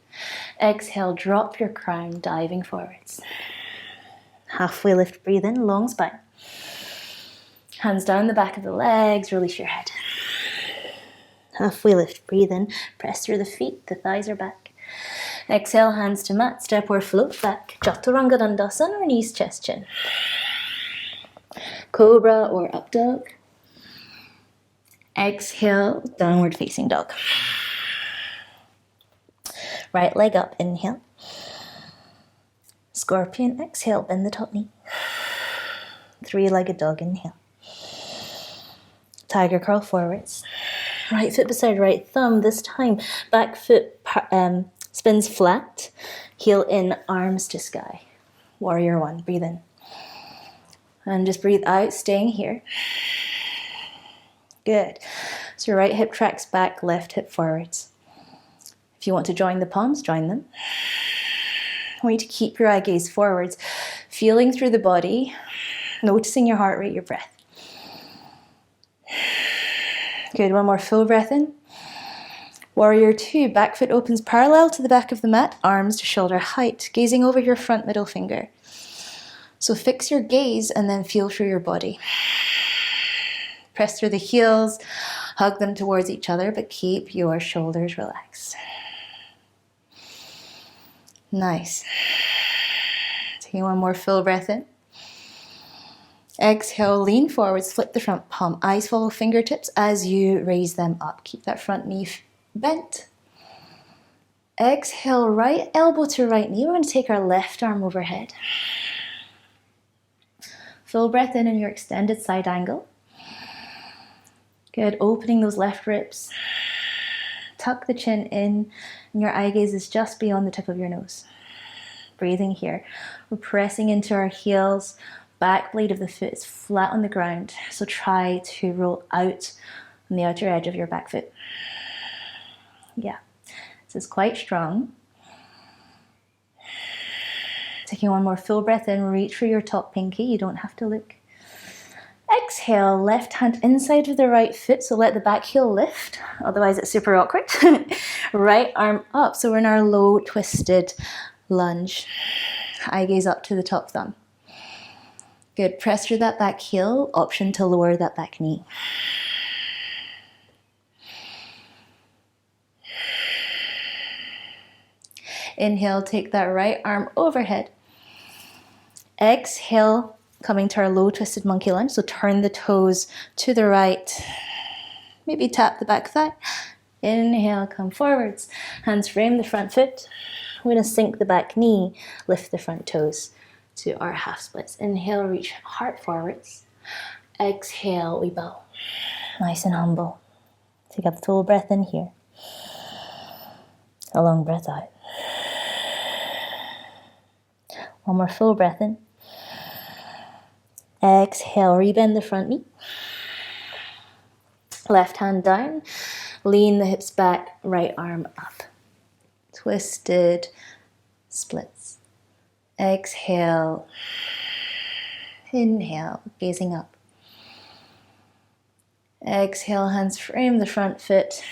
Exhale, drop your crown, diving forwards. Halfway lift, breathe in, long spine. Hands down the back of the legs, release your head. Halfway lift, breathe in, press through the feet, the thighs are back. Exhale, hands to mat, step or float back. Chaturanga Dandasana or knees, chest, chin. Cobra or up dog. Exhale, downward facing dog. Right leg up, inhale. Scorpion, exhale, bend the top knee. 3-legged dog, inhale. Tiger curl forwards. Right foot beside right thumb. This time, back foot spins flat. Heel in, arms to sky. Warrior 1, breathe in. And just breathe out, staying here. Good. So your right hip tracks back, left hip forwards. If you want to join the palms, join them. I want you to keep your eye gaze forwards, feeling through the body, noticing your heart rate, your breath. Good, one more full breath in. Warrior 2, back foot opens parallel to the back of the mat, arms to shoulder height, gazing over your front middle finger. So fix your gaze and then feel through your body. Press through the heels, hug them towards each other, but keep your shoulders relaxed. Nice. Taking one more full breath in. Exhale, lean forwards, flip the front palm. Eyes follow fingertips as you raise them up. Keep that front knee bent. Exhale, right elbow to right knee. We're going to take our left arm overhead. Full breath in your extended side angle. Good, opening those left ribs. Tuck the chin in, and your eye gaze is just beyond the tip of your nose. Breathing here. We're pressing into our heels. Back blade of the foot is flat on the ground, so try to roll out on the outer edge of your back foot. Yeah, this is quite strong. Taking one more full breath in, reach for your top pinky. You don't have to look. Exhale, left hand inside of the right foot, so let the back heel lift, otherwise it's super awkward. Right arm up, so we're in our low twisted lunge. Eye gaze up to the top thumb. Good, press through that back heel, option to lower that back knee. Inhale, take that right arm overhead. Exhale, coming to our low twisted monkey lunge, so turn the toes to the right. Maybe tap the back thigh. Inhale, come forwards. Hands frame the front foot. We're going to sink the back knee, lift the front toes to our half splits. Inhale, reach heart forwards. Exhale, we bow. Nice and humble. Take a full breath in here. A long breath out. One more full breath in. Exhale, rebend the front knee. Left hand down. Lean the hips back, right arm up. Twisted splits. Exhale. Inhale, gazing up. Exhale, hands frame the front foot.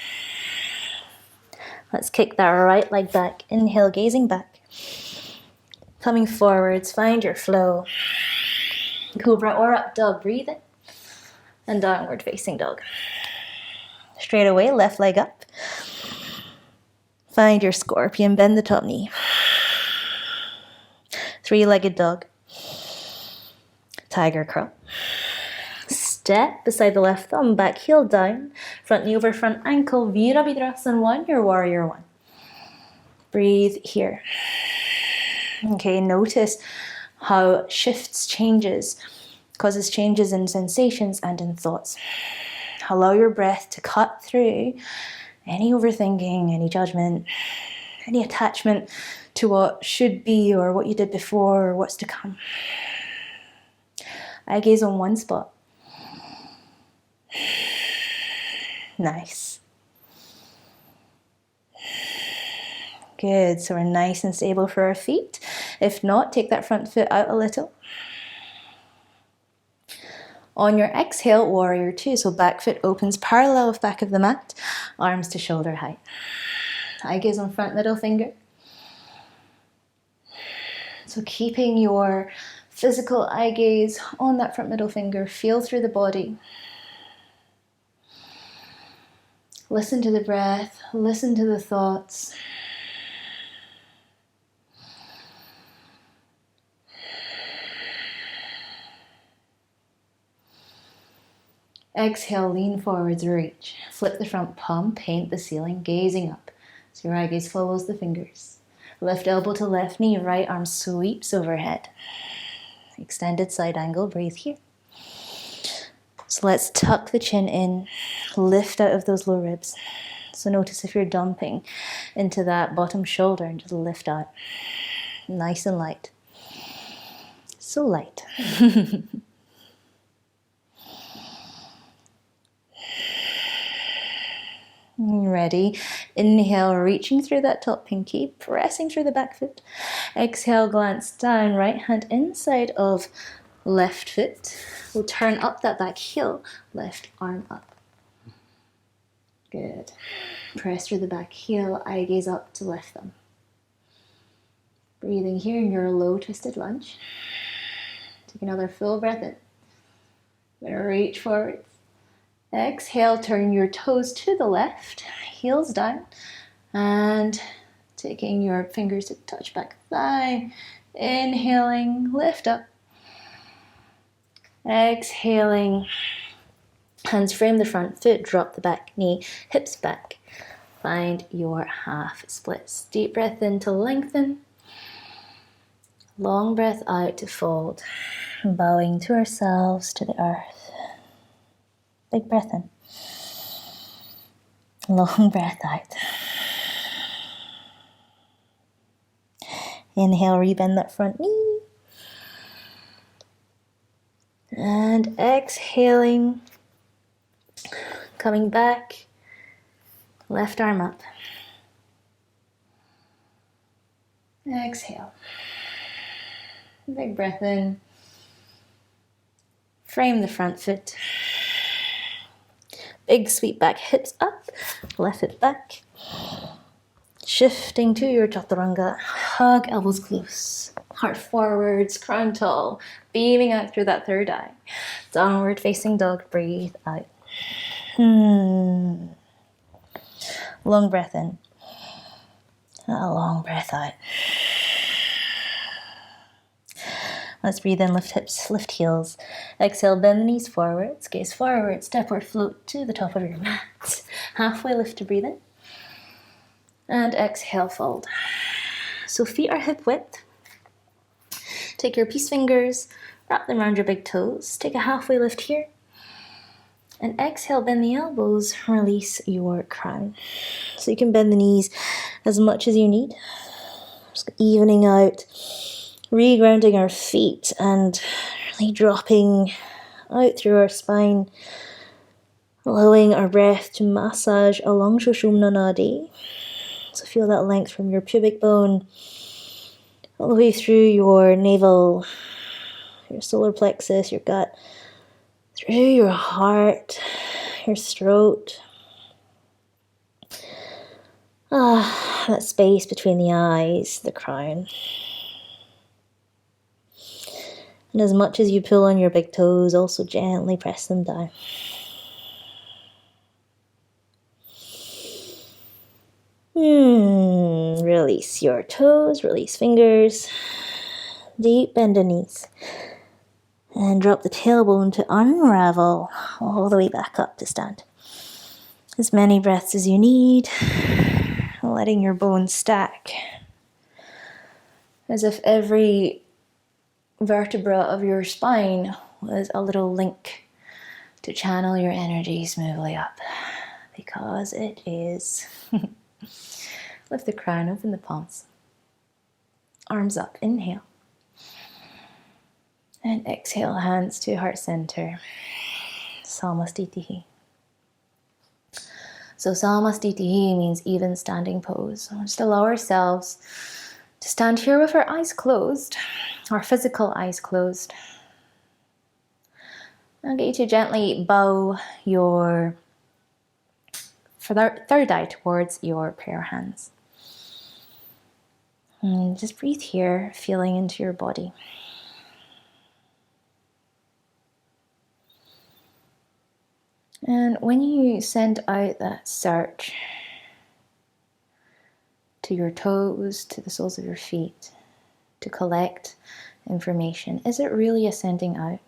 Let's kick that right leg back. Inhale, gazing back. Coming forwards, find your flow. Cobra or up dog, breathe in. And downward facing dog. Straight away, left leg up. Find your scorpion, bend the top knee. Three-legged dog. Tiger curl. Step beside the left thumb, back heel down. Front knee over front ankle, Virabhadrasana 1, your warrior 1. Breathe here. Okay, notice how shifts, changes, causes changes in sensations and in thoughts. Allow your breath to cut through any overthinking, any judgment, any attachment to what should be or what you did before or what's to come. Eye gaze on one spot. Nice. Good, so we're nice and stable for our feet. If not, take that front foot out a little. On your exhale, warrior 2, so back foot opens parallel with back of the mat, arms to shoulder height. Eye gaze on front middle finger. So keeping your physical eye gaze on that front middle finger, feel through the body. Listen to the breath, listen to the thoughts. Exhale, lean forwards, reach. Flip the front palm, paint the ceiling, gazing up. So your eye gaze follows the fingers. Left elbow to left knee, right arm sweeps overhead. Extended side angle, breathe here. So let's tuck the chin in, lift out of those low ribs. So notice if you're dumping into that bottom shoulder and just lift out. Nice and light. So light. Ready. Inhale, reaching through that top pinky, pressing through the back foot. Exhale, glance down, right hand inside of left foot. We'll turn up that back heel, left arm up. Good. Press through the back heel, eye gaze up to left thumb. Breathing here in your low twisted lunge. Take another full breath in. We're gonna reach forward. Exhale, turn your toes to the left, heels down, and taking your fingers to touch back thigh. Inhaling, lift up. Exhaling, hands frame the front foot, drop the back knee, hips back. Find your half splits. Deep breath in to lengthen. Long breath out to fold. Bowing to ourselves, to the earth. Big breath in. Long breath out. Inhale, rebend that front knee. And exhaling. Coming back. Left arm up. Exhale. Big breath in. Frame the front foot. Big sweep back, hips up, left foot back. Shifting to your chaturanga, hug elbows close. Heart forwards, crown tall, beaming out through that third eye. Downward facing dog, breathe out. Long breath in. A long breath out. Let's breathe in, lift hips, lift heels. Exhale, bend the knees forwards, gaze forward, step or float to the top of your mat. Halfway lift to breathe in. And exhale, fold. So feet are hip width. Take your peace fingers, wrap them around your big toes. Take a halfway lift here. And exhale, bend the elbows, release your crown. So you can bend the knees as much as you need. Just evening out. Regrounding our feet and really dropping out through our spine, allowing our breath to massage along Sushumna Nadi. So feel that length from your pubic bone all the way through your navel, your solar plexus, your gut, through your heart, your throat. That space between the eyes, the crown. And as much as you pull on your big toes, also gently press them down. Release your toes, release fingers. Deep bend the knees. And drop the tailbone to unravel all the way back up to stand. As many breaths as you need, letting your bones stack. As if every vertebra of your spine was a little link to channel your energy smoothly up. Because it is. Lift the crown, open the palms. Arms up, inhale. And exhale, hands to heart center. Samastitihi. So Samastitihi means even standing pose. So just allow ourselves to stand here with our eyes closed, our physical eyes closed. I'll get you to gently bow your third eye towards your prayer hands. And just breathe here, feeling into your body. And when you send out that search to your toes, to the soles of your feet, to collect information, is it really a sending out?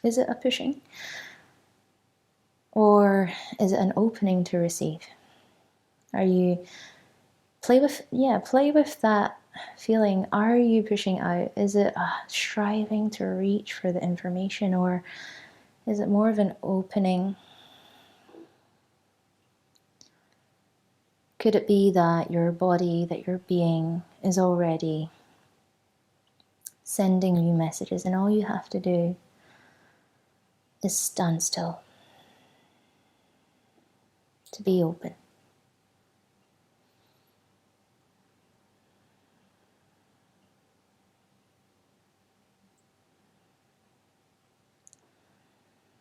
Is it a pushing? Or is it an opening to receive? Are you play with that feeling. Are you pushing out? Is it striving to reach for the information, or is it more of an opening? Could it be that your body, that your being is already sending you messages, and all you have to do is stand still, to be open?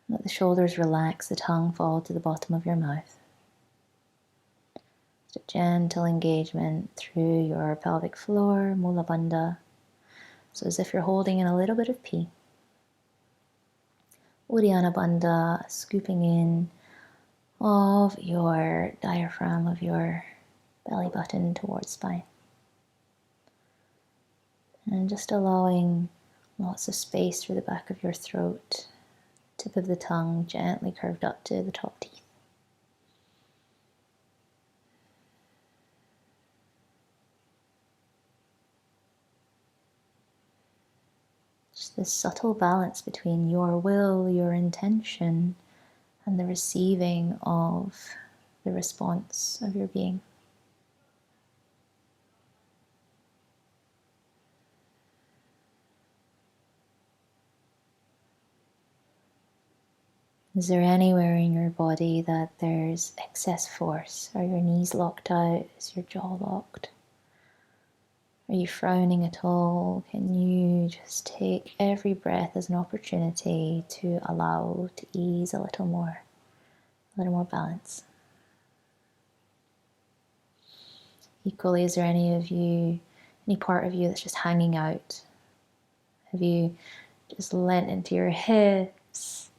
Let the shoulders relax, the tongue fall to the bottom of your mouth. Just a gentle engagement through your pelvic floor, Mula Bandha. So as if you're holding in a little bit of pee. Uddiyana Bandha, scooping in of your diaphragm, of your belly button towards spine. And just allowing lots of space through the back of your throat. Tip of the tongue gently curved up to the top teeth. Just this subtle balance between your will, your intention, and the receiving of the response of your being. Is there anywhere in your body that there's excess force? Are your knees locked out? Is your jaw locked? Are you frowning at all? Can you just take every breath as an opportunity to allow to ease a little more balance? Equally, is there any part of you that's just hanging out? Have you just leant into your hips?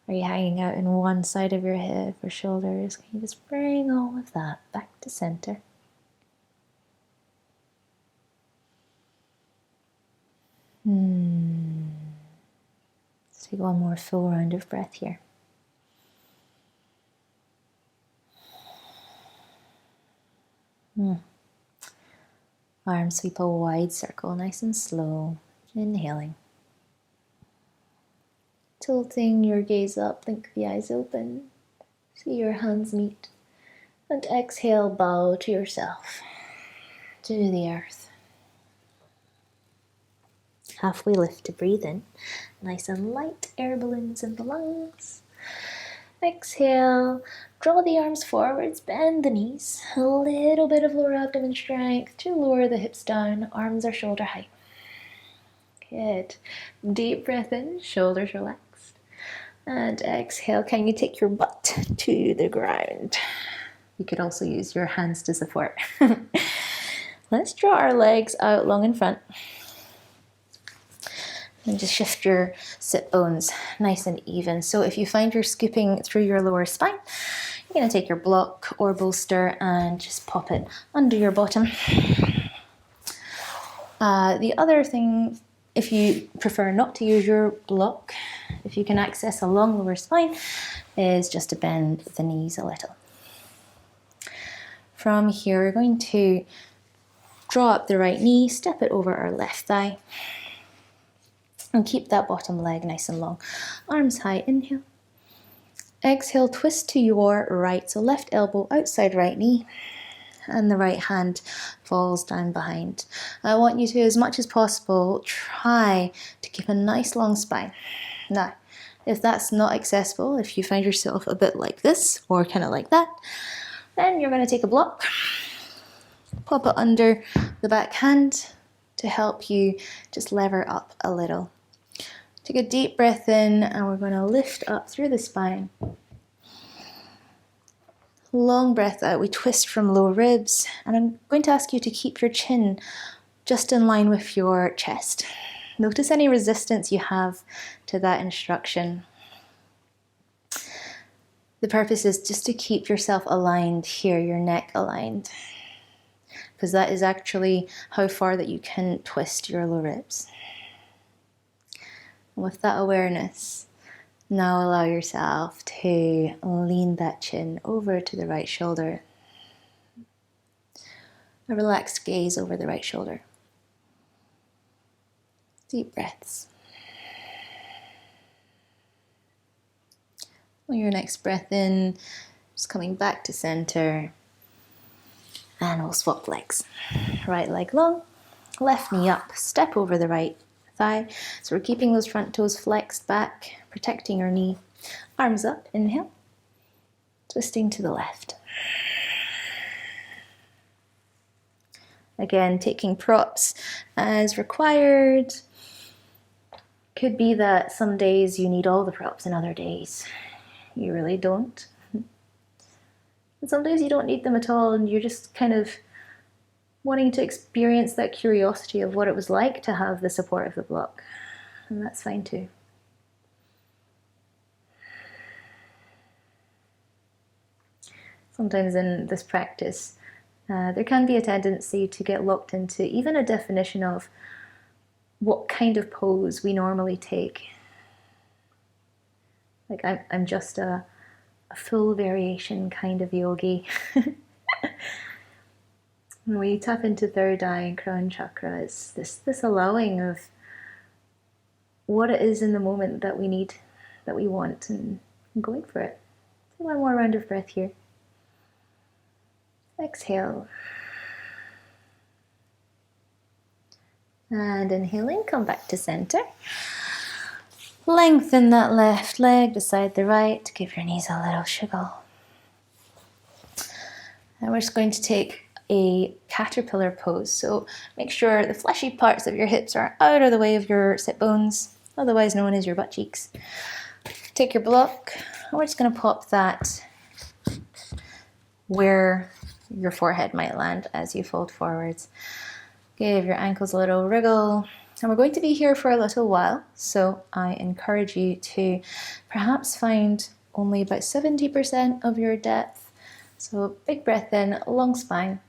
Are you hanging out in one side of your hip or shoulders? Can you just bring all of that back to center? Let's take one more full round of breath here. Arms sweep a wide circle, nice and slow. Inhaling. Tilting your gaze up, blink the eyes open. See your hands meet. And exhale, bow to yourself, to the earth. Halfway lift to breathe in. Nice and light air balloons in the lungs. Exhale, draw the arms forwards, bend the knees. A little bit of lower abdomen strength to lower the hips down. Arms are shoulder height. Good. Deep breath in, shoulders relaxed. And exhale, can you take your butt to the ground? You could also use your hands to support. Let's draw our legs out long in front. And just shift your sit bones nice and even. So if you find you're scooping through your lower spine, you're going to take your block or bolster and just pop it under your bottom. The other thing, if you prefer not to use your block, if you can access a long lower spine, is just to bend the knees a little. From here, we're going to draw up the right knee, step it over our left thigh, and keep that bottom leg nice and long. Arms high, inhale. Exhale, twist to your right, so left elbow outside right knee, and the right hand falls down behind. I want you to, as much as possible, try to keep a nice long spine. Now, if that's not accessible, if you find yourself a bit like this, or kind of like that, then you're going to take a block, pop it under the back hand to help you just lever up a little. Take a deep breath in, and we're going to lift up through the spine. Long breath out, we twist from low ribs, and I'm going to ask you to keep your chin just in line with your chest. Notice any resistance you have to that instruction. The purpose is just to keep yourself aligned here, your neck aligned, because that is actually how far that you can twist your low ribs. And with that awareness, now allow yourself to lean that chin over to the right shoulder. A relaxed gaze over the right shoulder. Deep breaths. On your next breath in, just coming back to center. And we'll swap legs. Right leg long, left knee up, step over the right thigh. So we're keeping those front toes flexed back, protecting our knee. Arms up, inhale. Twisting to the left. Again, taking props as required. Could be that some days you need all the props and other days you really don't. And some days you don't need them at all, and you're just kind of wanting to experience that curiosity of what it was like to have the support of the block. And that's fine too. Sometimes in this practice, there can be a tendency to get locked into even a definition of what kind of pose we normally take. Like I'm just a full variation kind of yogi. When we tap into third eye and crown chakra, it's this allowing of what it is in the moment that we need, that we want, and going for it. Take one more round of breath here. Exhale. And inhaling, come back to center. Lengthen that left leg beside the right. Give your knees a little shiggle. And we're just going to take a caterpillar pose. So make sure the fleshy parts of your hips are out of the way of your sit bones, otherwise known as your butt cheeks. Take your block, and we're just going to pop that where your forehead might land as you fold forwards. Give your ankles a little wriggle. And we're going to be here for a little while, so I encourage you to perhaps find only about 70% of your depth. So big breath in, long spine.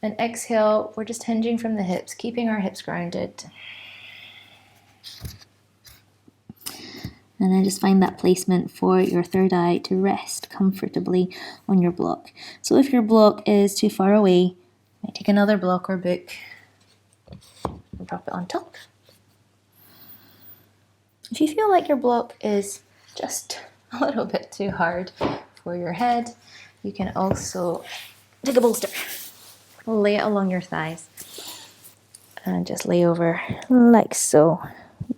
And exhale, we're just hinging from the hips, keeping our hips grounded. And then just find that placement for your third eye to rest comfortably on your block. So if your block is too far away, you might take another block or book and drop it on top. If you feel like your block is just a little bit too hard for your head, you can also take a bolster, lay it along your thighs, and just lay over like so.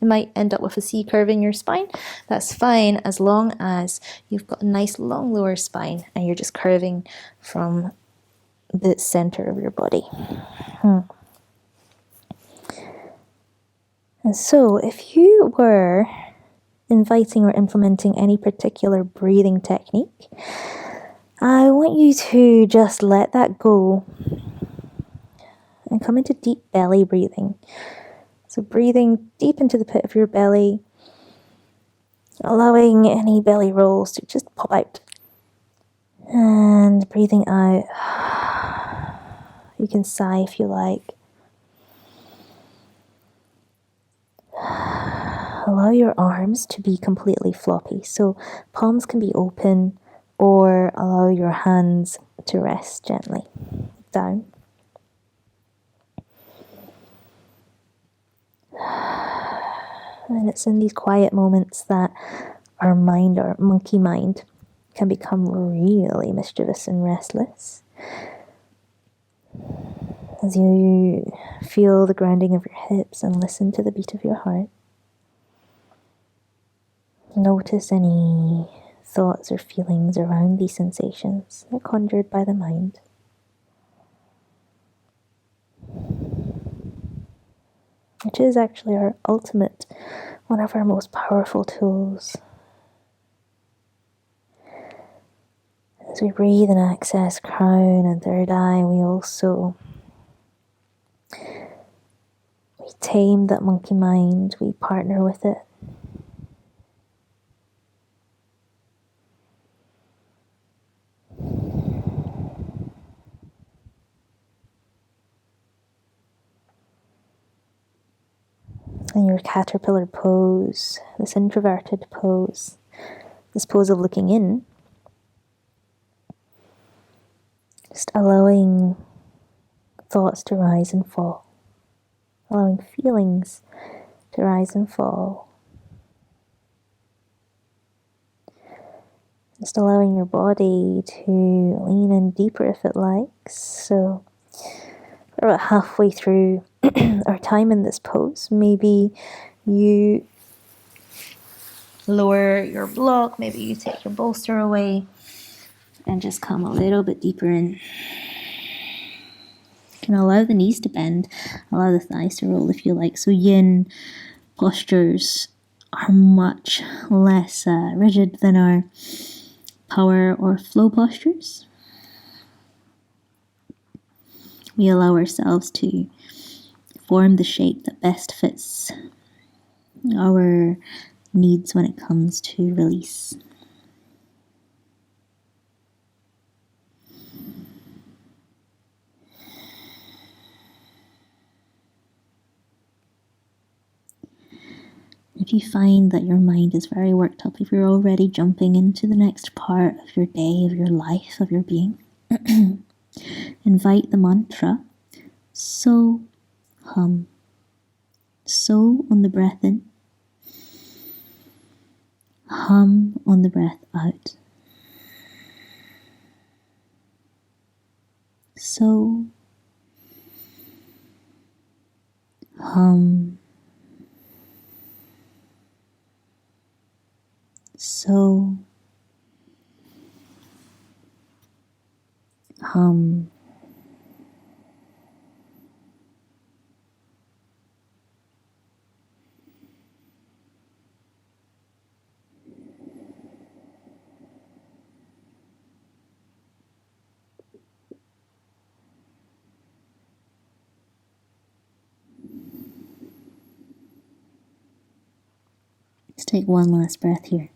You might end up with a C curve in your spine. That's fine as long as you've got a nice long lower spine and you're just curving from the center of your body. And so if you were inviting or implementing any particular breathing technique, I want you to just let that go and come into deep belly breathing. So breathing deep into the pit of your belly, allowing any belly rolls to just pop out. And breathing out. You can sigh if you like. Allow your arms to be completely floppy. So palms can be open, or allow your hands to rest gently down. And it's in these quiet moments that our mind, our monkey mind, can become really mischievous and restless. As you feel the grounding of your hips and listen to the beat of your heart, notice any thoughts or feelings around these sensations that are conjured by the mind. Which is actually our ultimate, one of our most powerful tools. As we breathe and access crown and third eye, we tame that monkey mind, we partner with it. In your caterpillar pose, this introverted pose, this pose of looking in, just allowing thoughts to rise and fall, allowing feelings to rise and fall, just allowing your body to lean in deeper if it likes. So we're about halfway through our time in this pose. Maybe you lower your block, maybe you take your bolster away and just come a little bit deeper in. You can allow the knees to bend, allow the thighs to roll if you like. So yin postures are much less rigid than our power or flow postures. We allow ourselves to form the shape that best fits our needs when it comes to release. If you find that your mind is very worked up, if you're already jumping into the next part of your day, of your life, of your being, invite the mantra, so hum. So on the breath in, hum on the breath out. So hum. So hum. Let's take one last breath here.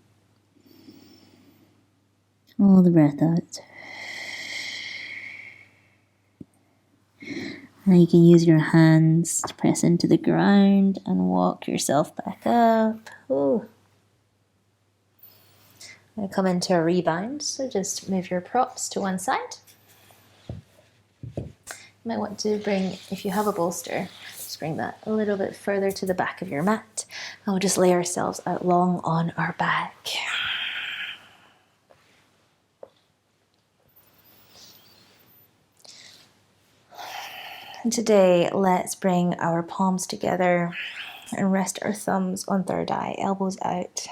All the breath out. Now you can use your hands to press into the ground and walk yourself back up. Ooh. I'm going to come into a rebound, so just move your props to one side. You might want to bring, if you have a bolster, just bring that a little bit further to the back of your mat. And we'll just lay ourselves out long on our back. And today, let's bring our palms together and rest our thumbs on third eye, elbows out.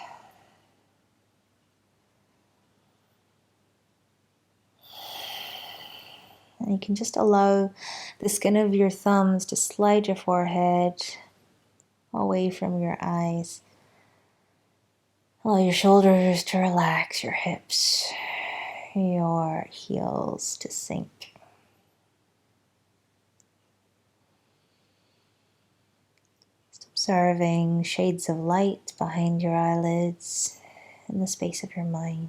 And you can just allow the skin of your thumbs to slide your forehead away from your eyes. Allow your shoulders to relax, your hips, your heels to sink. Just observing shades of light behind your eyelids in the space of your mind.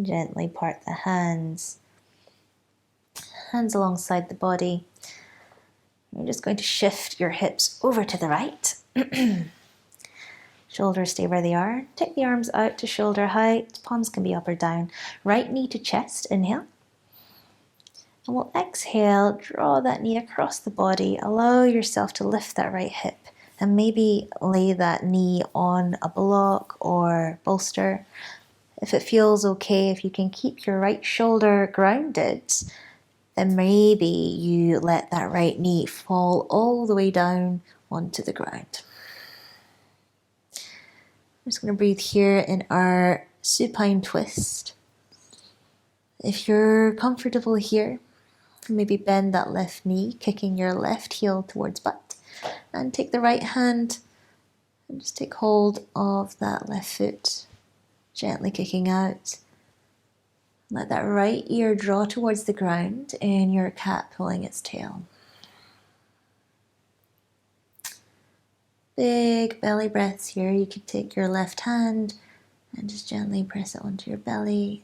Gently part the hands alongside the body. You're just going to shift your hips over to the right. Shoulders stay where they are. Take the arms out to shoulder height. Palms can be up or down. Right knee to chest, inhale. And we'll exhale, draw that knee across the body. Allow yourself to lift that right hip and maybe lay that knee on a block or bolster. If it feels okay, if you can keep your right shoulder grounded, then maybe you let that right knee fall all the way down onto the ground. I'm just going to breathe here in our supine twist. If you're comfortable here, maybe bend that left knee, kicking your left heel towards butt, and take the right hand and just take hold of that left foot, gently kicking out. Let that right ear draw towards the ground and your cat pulling its tail. Big belly breaths here. You could take your left hand and just gently press it onto your belly.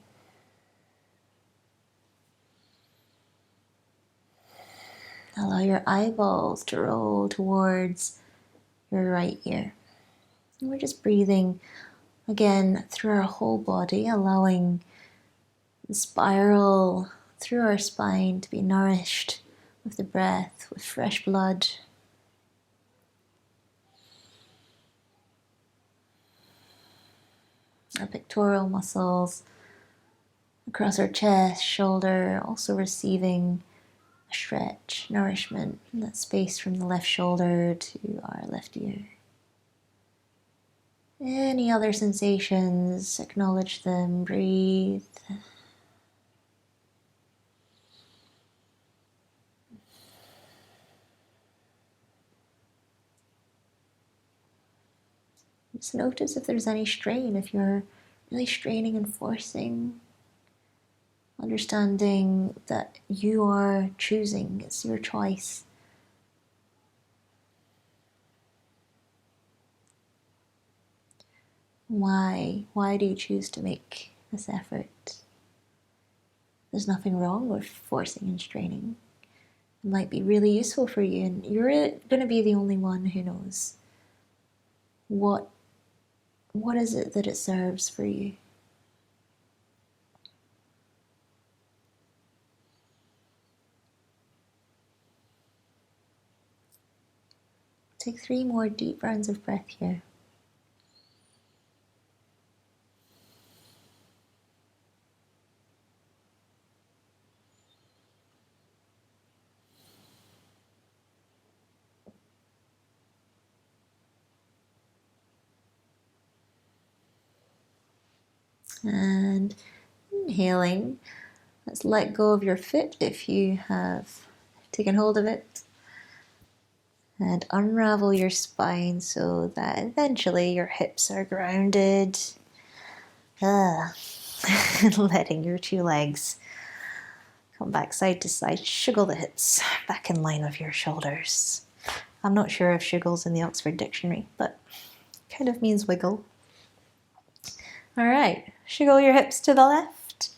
Allow your eyeballs to roll towards your right ear. And we're just breathing again through our whole body, allowing the spiral through our spine to be nourished with the breath, with fresh blood. Our pectoral muscles across our chest, shoulder, also receiving a stretch, nourishment in that space from the left shoulder to our left ear. Any other sensations, acknowledge them, breathe. Just notice if there's any strain, if you're really straining and forcing. Understanding that you are choosing, it's your choice. Why? Why do you choose to make this effort? There's nothing wrong with forcing and straining. It might be really useful for you, and you're going to be the only one who knows what is it that it serves for you. Take 3 more deep rounds of breath here. And inhaling, let's let go of your foot if you have taken hold of it. And unravel your spine so that eventually your hips are grounded. Letting your 2 legs come back side to side. Shiggle the hips back in line with your shoulders. I'm not sure if shiggle's in the Oxford Dictionary, but kind of means wiggle. All right, shiggle your hips to the left.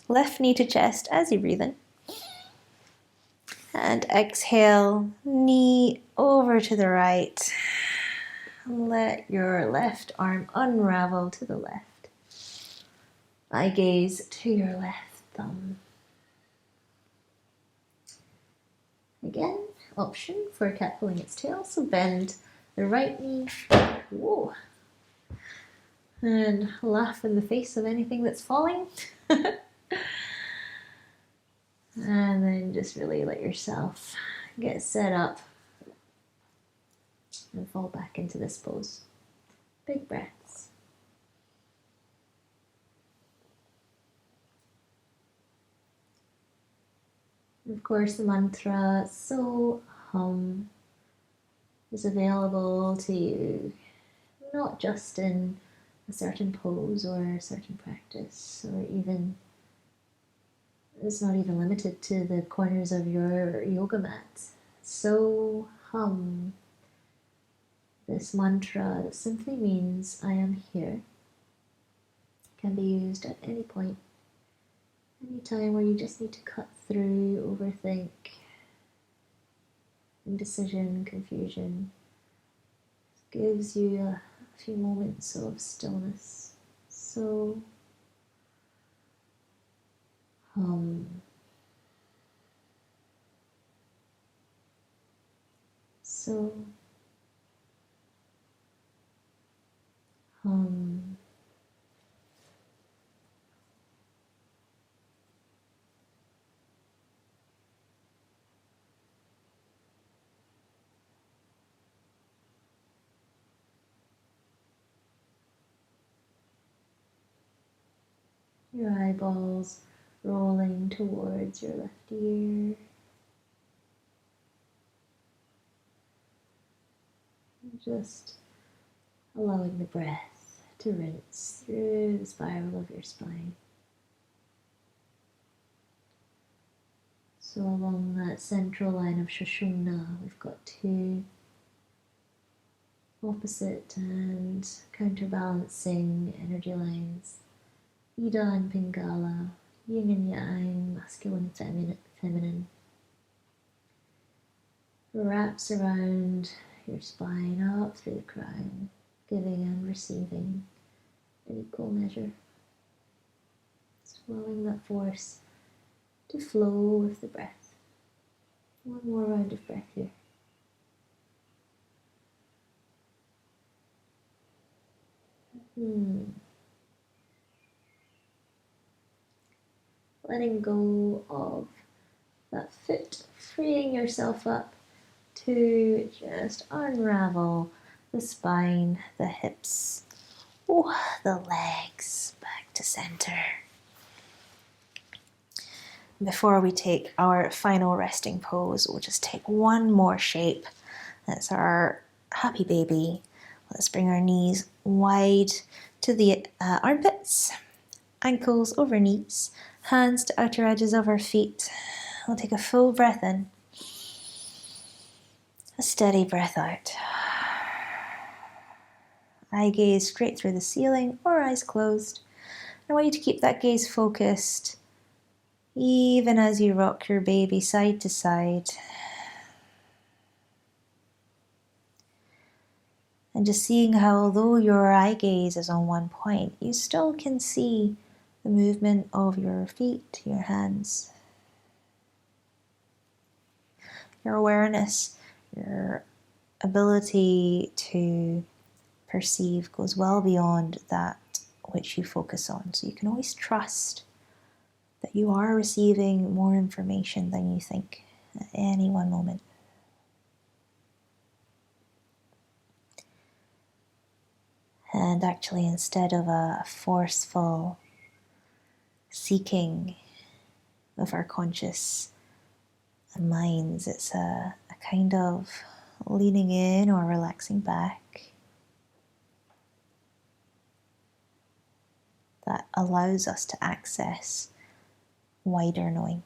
Left knee to chest as you breathe in. And exhale, knee over to the right. Let your left arm unravel to the left. Eye gaze to your left thumb. Again, option for a cat pulling its tail, so bend the right knee. Whoa. And laugh in the face of anything that's falling. And then just really let yourself get set up and fall back into this pose. Big breaths. Of course, the mantra So Hum is available to you, not just in a certain pose or a certain practice, or even, it's not even limited to the corners of your yoga mat. So Hum, this mantra that simply means I am here, can be used at any point, any time where you just need to cut through, overthink, indecision, confusion. It gives you a few moments of stillness. So hum. So hum. Your eyeballs rolling towards your left ear. Just allowing the breath to rinse through the spiral of your spine. So along that central line of Sushumna, we've got two opposite and counterbalancing energy lines. Ida and Pingala, yin and yang, masculine and feminine. Wraps around your spine, up through the crown, giving and receiving in equal measure. Just allowing that force to flow with the breath. One more round of breath here. Letting go of that foot, freeing yourself up to just unravel the spine, the hips, the legs, back to center. Before we take our final resting pose, we'll just take one more shape. That's our happy baby. Let's bring our knees wide to the armpits, ankles over knees, hands to outer edges of our feet. We'll take a full breath in, a steady breath out. Eye gaze straight through the ceiling or eyes closed. I want you to keep that gaze focused even as you rock your baby side to side. And just seeing how, although your eye gaze is on one point, you still can see the movement of your feet, your hands. Your awareness, your ability to perceive goes well beyond that which you focus on. So you can always trust that you are receiving more information than you think at any one moment. And actually, instead of a forceful seeking of our conscious minds, it's a kind of leaning in or relaxing back that allows us to access wider knowing.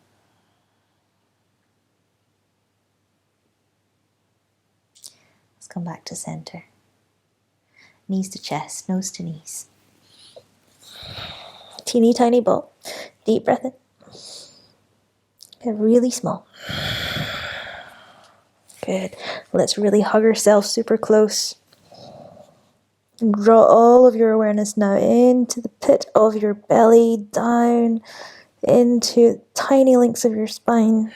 Let's come back to center. Knees to chest, nose to knees. Teeny tiny bowl. Deep breath in. Get really small. Good. Let's really hug ourselves super close. And draw all of your awareness now into the pit of your belly, down into tiny links of your spine.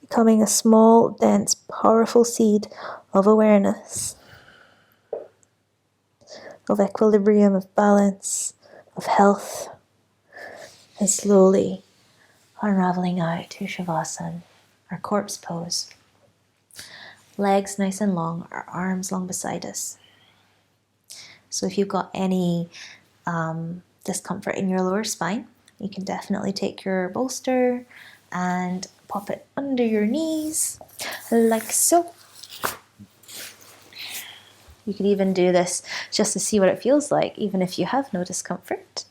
Becoming a small, dense, powerful seed of awareness, of equilibrium, of balance, of health, and slowly unraveling out to Savasan, our corpse pose. Legs nice and long, our arms long beside us. So if you've got any discomfort in your lower spine, You can definitely take your bolster and pop it under your knees, like so. You could even do this just to see what it feels like, even if you have no discomfort.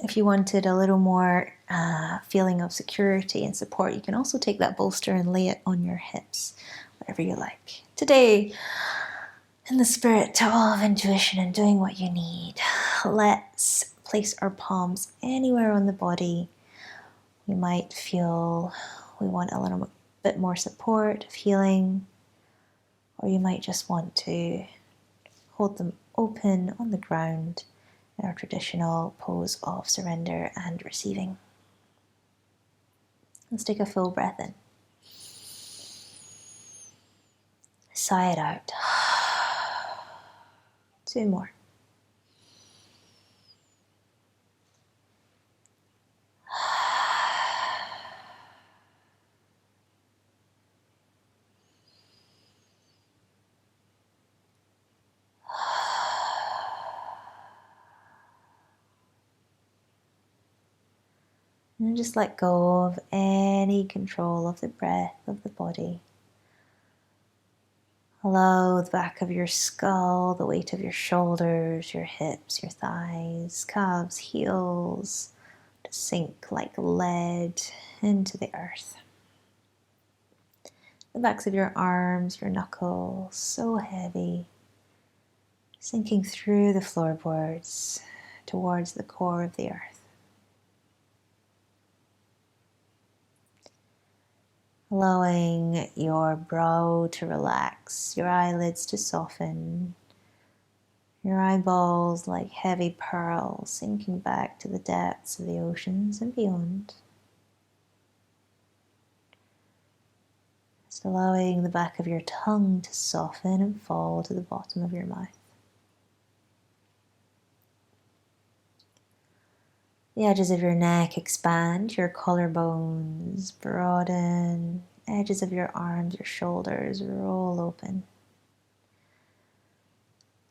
If you wanted a little more feeling of security and support, you can also take that bolster and lay it on your hips, whatever you like. Today, in the spirit of intuition and doing what you need, let's place our palms anywhere on the body. We might feel we want a little bit more support of healing, or you might just want to hold them open on the ground in our traditional pose of surrender and receiving. Let's take a full breath in. Sigh it out. 2 more. And just let go of any control of the breath of the body. Allow the back of your skull, the weight of your shoulders, your hips, your thighs, calves, heels to sink like lead into the earth. The backs of your arms, your knuckles, so heavy, sinking through the floorboards towards the core of the earth. Allowing your brow to relax, your eyelids to soften, your eyeballs like heavy pearls sinking back to the depths of the oceans and beyond. Just allowing the back of your tongue to soften and fall to the bottom of your mouth. The edges of your neck expand, your collarbones broaden, edges of your arms, your shoulders roll open.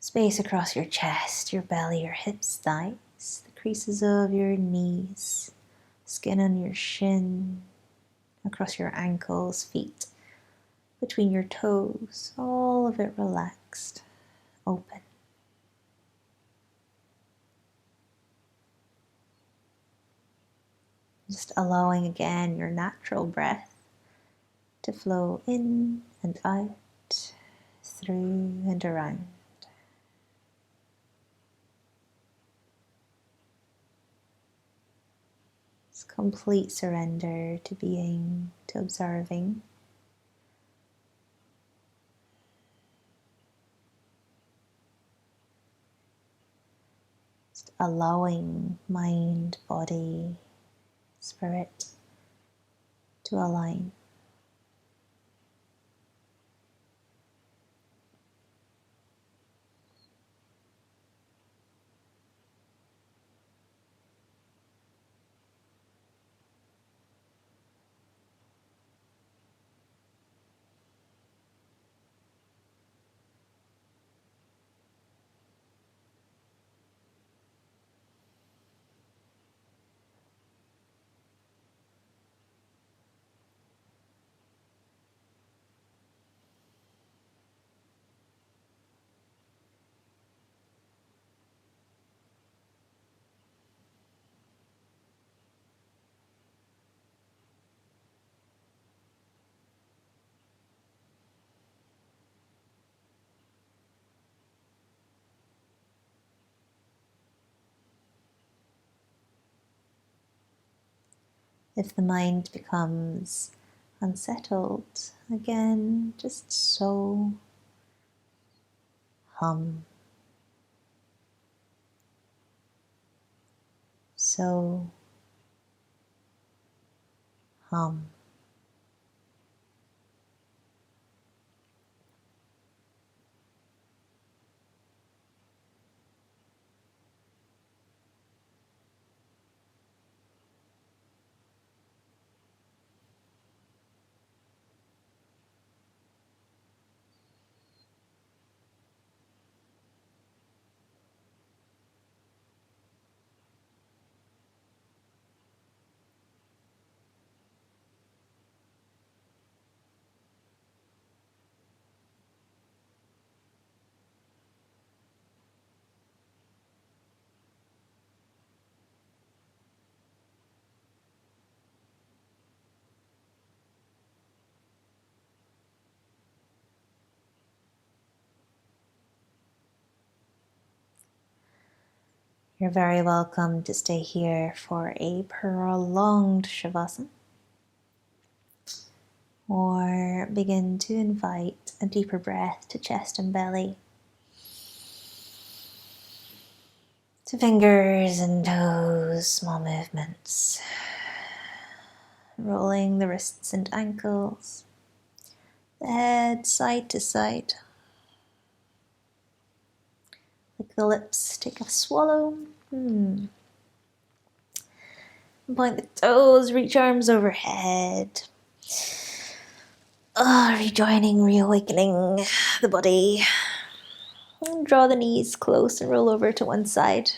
Space across your chest, your belly, your hips, thighs, the creases of your knees, skin on your shin, across your ankles, feet, between your toes, all of it relaxed, open. Just allowing again your natural breath to flow in and out, through and around. It's complete surrender to being, to observing. Just allowing mind, body, spirit to align. If the mind becomes unsettled, again, just so hum. So hum. You're very welcome to stay here for a prolonged Shavasana, or begin to invite a deeper breath to chest and belly, to fingers and toes, small movements, rolling the wrists and ankles, the head side to side. Lick the lips, take a swallow. Point the toes, reach arms overhead. Rejoining, reawakening the body. And draw the knees close and roll over to one side.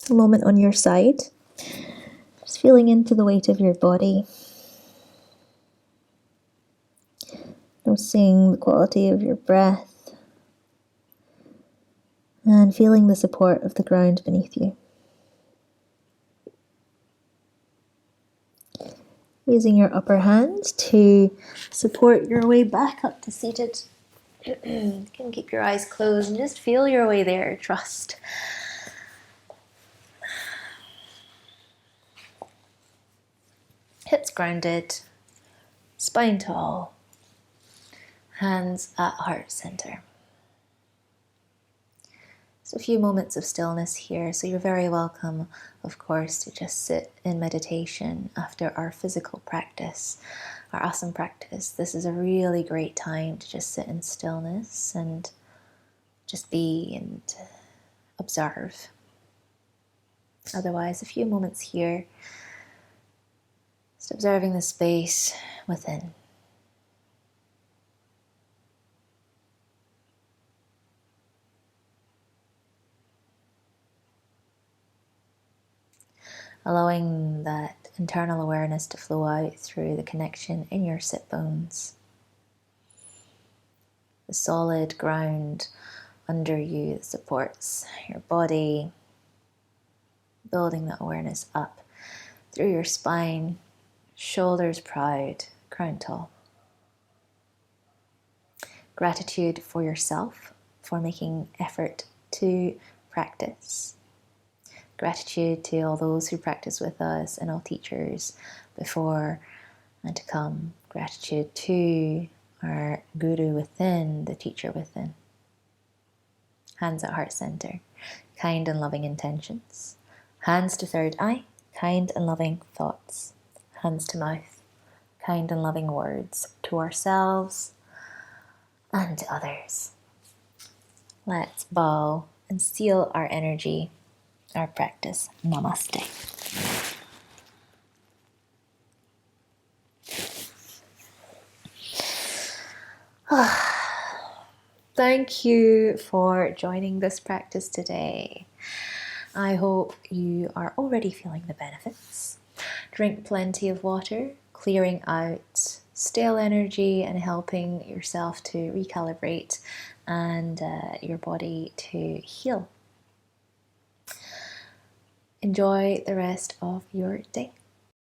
A moment on your side. Just feeling into the weight of your body. Noticing the quality of your breath. And feeling the support of the ground beneath you. Using your upper hand to support your way back up to seated. You can keep your eyes closed and just feel your way there. Trust. Hips grounded, spine tall, hands at heart center. So a few moments of stillness here, so you're very welcome, of course, to just sit in meditation after our physical practice, our asana practice. This is a really great time to just sit in stillness and just be and observe. Otherwise, a few moments here, just observing the space within. Allowing that internal awareness to flow out through the connection in your sit bones. The solid ground under you that supports your body. Building that awareness up through your spine, shoulders proud, crown tall. Gratitude for yourself for making effort to practice. Gratitude to all those who practice with us and all teachers before and to come. Gratitude to our guru within, the teacher within. Hands at heart center. Kind and loving intentions. Hands to third eye. Kind and loving thoughts. Hands to mouth. Kind and loving words to ourselves and to others. Let's bow and seal our energy, our practice. Namaste. Thank you for joining this practice today. I hope you are already feeling the benefits. Drink plenty of water, clearing out stale energy and helping yourself to recalibrate and your body to heal. Enjoy the rest of your day.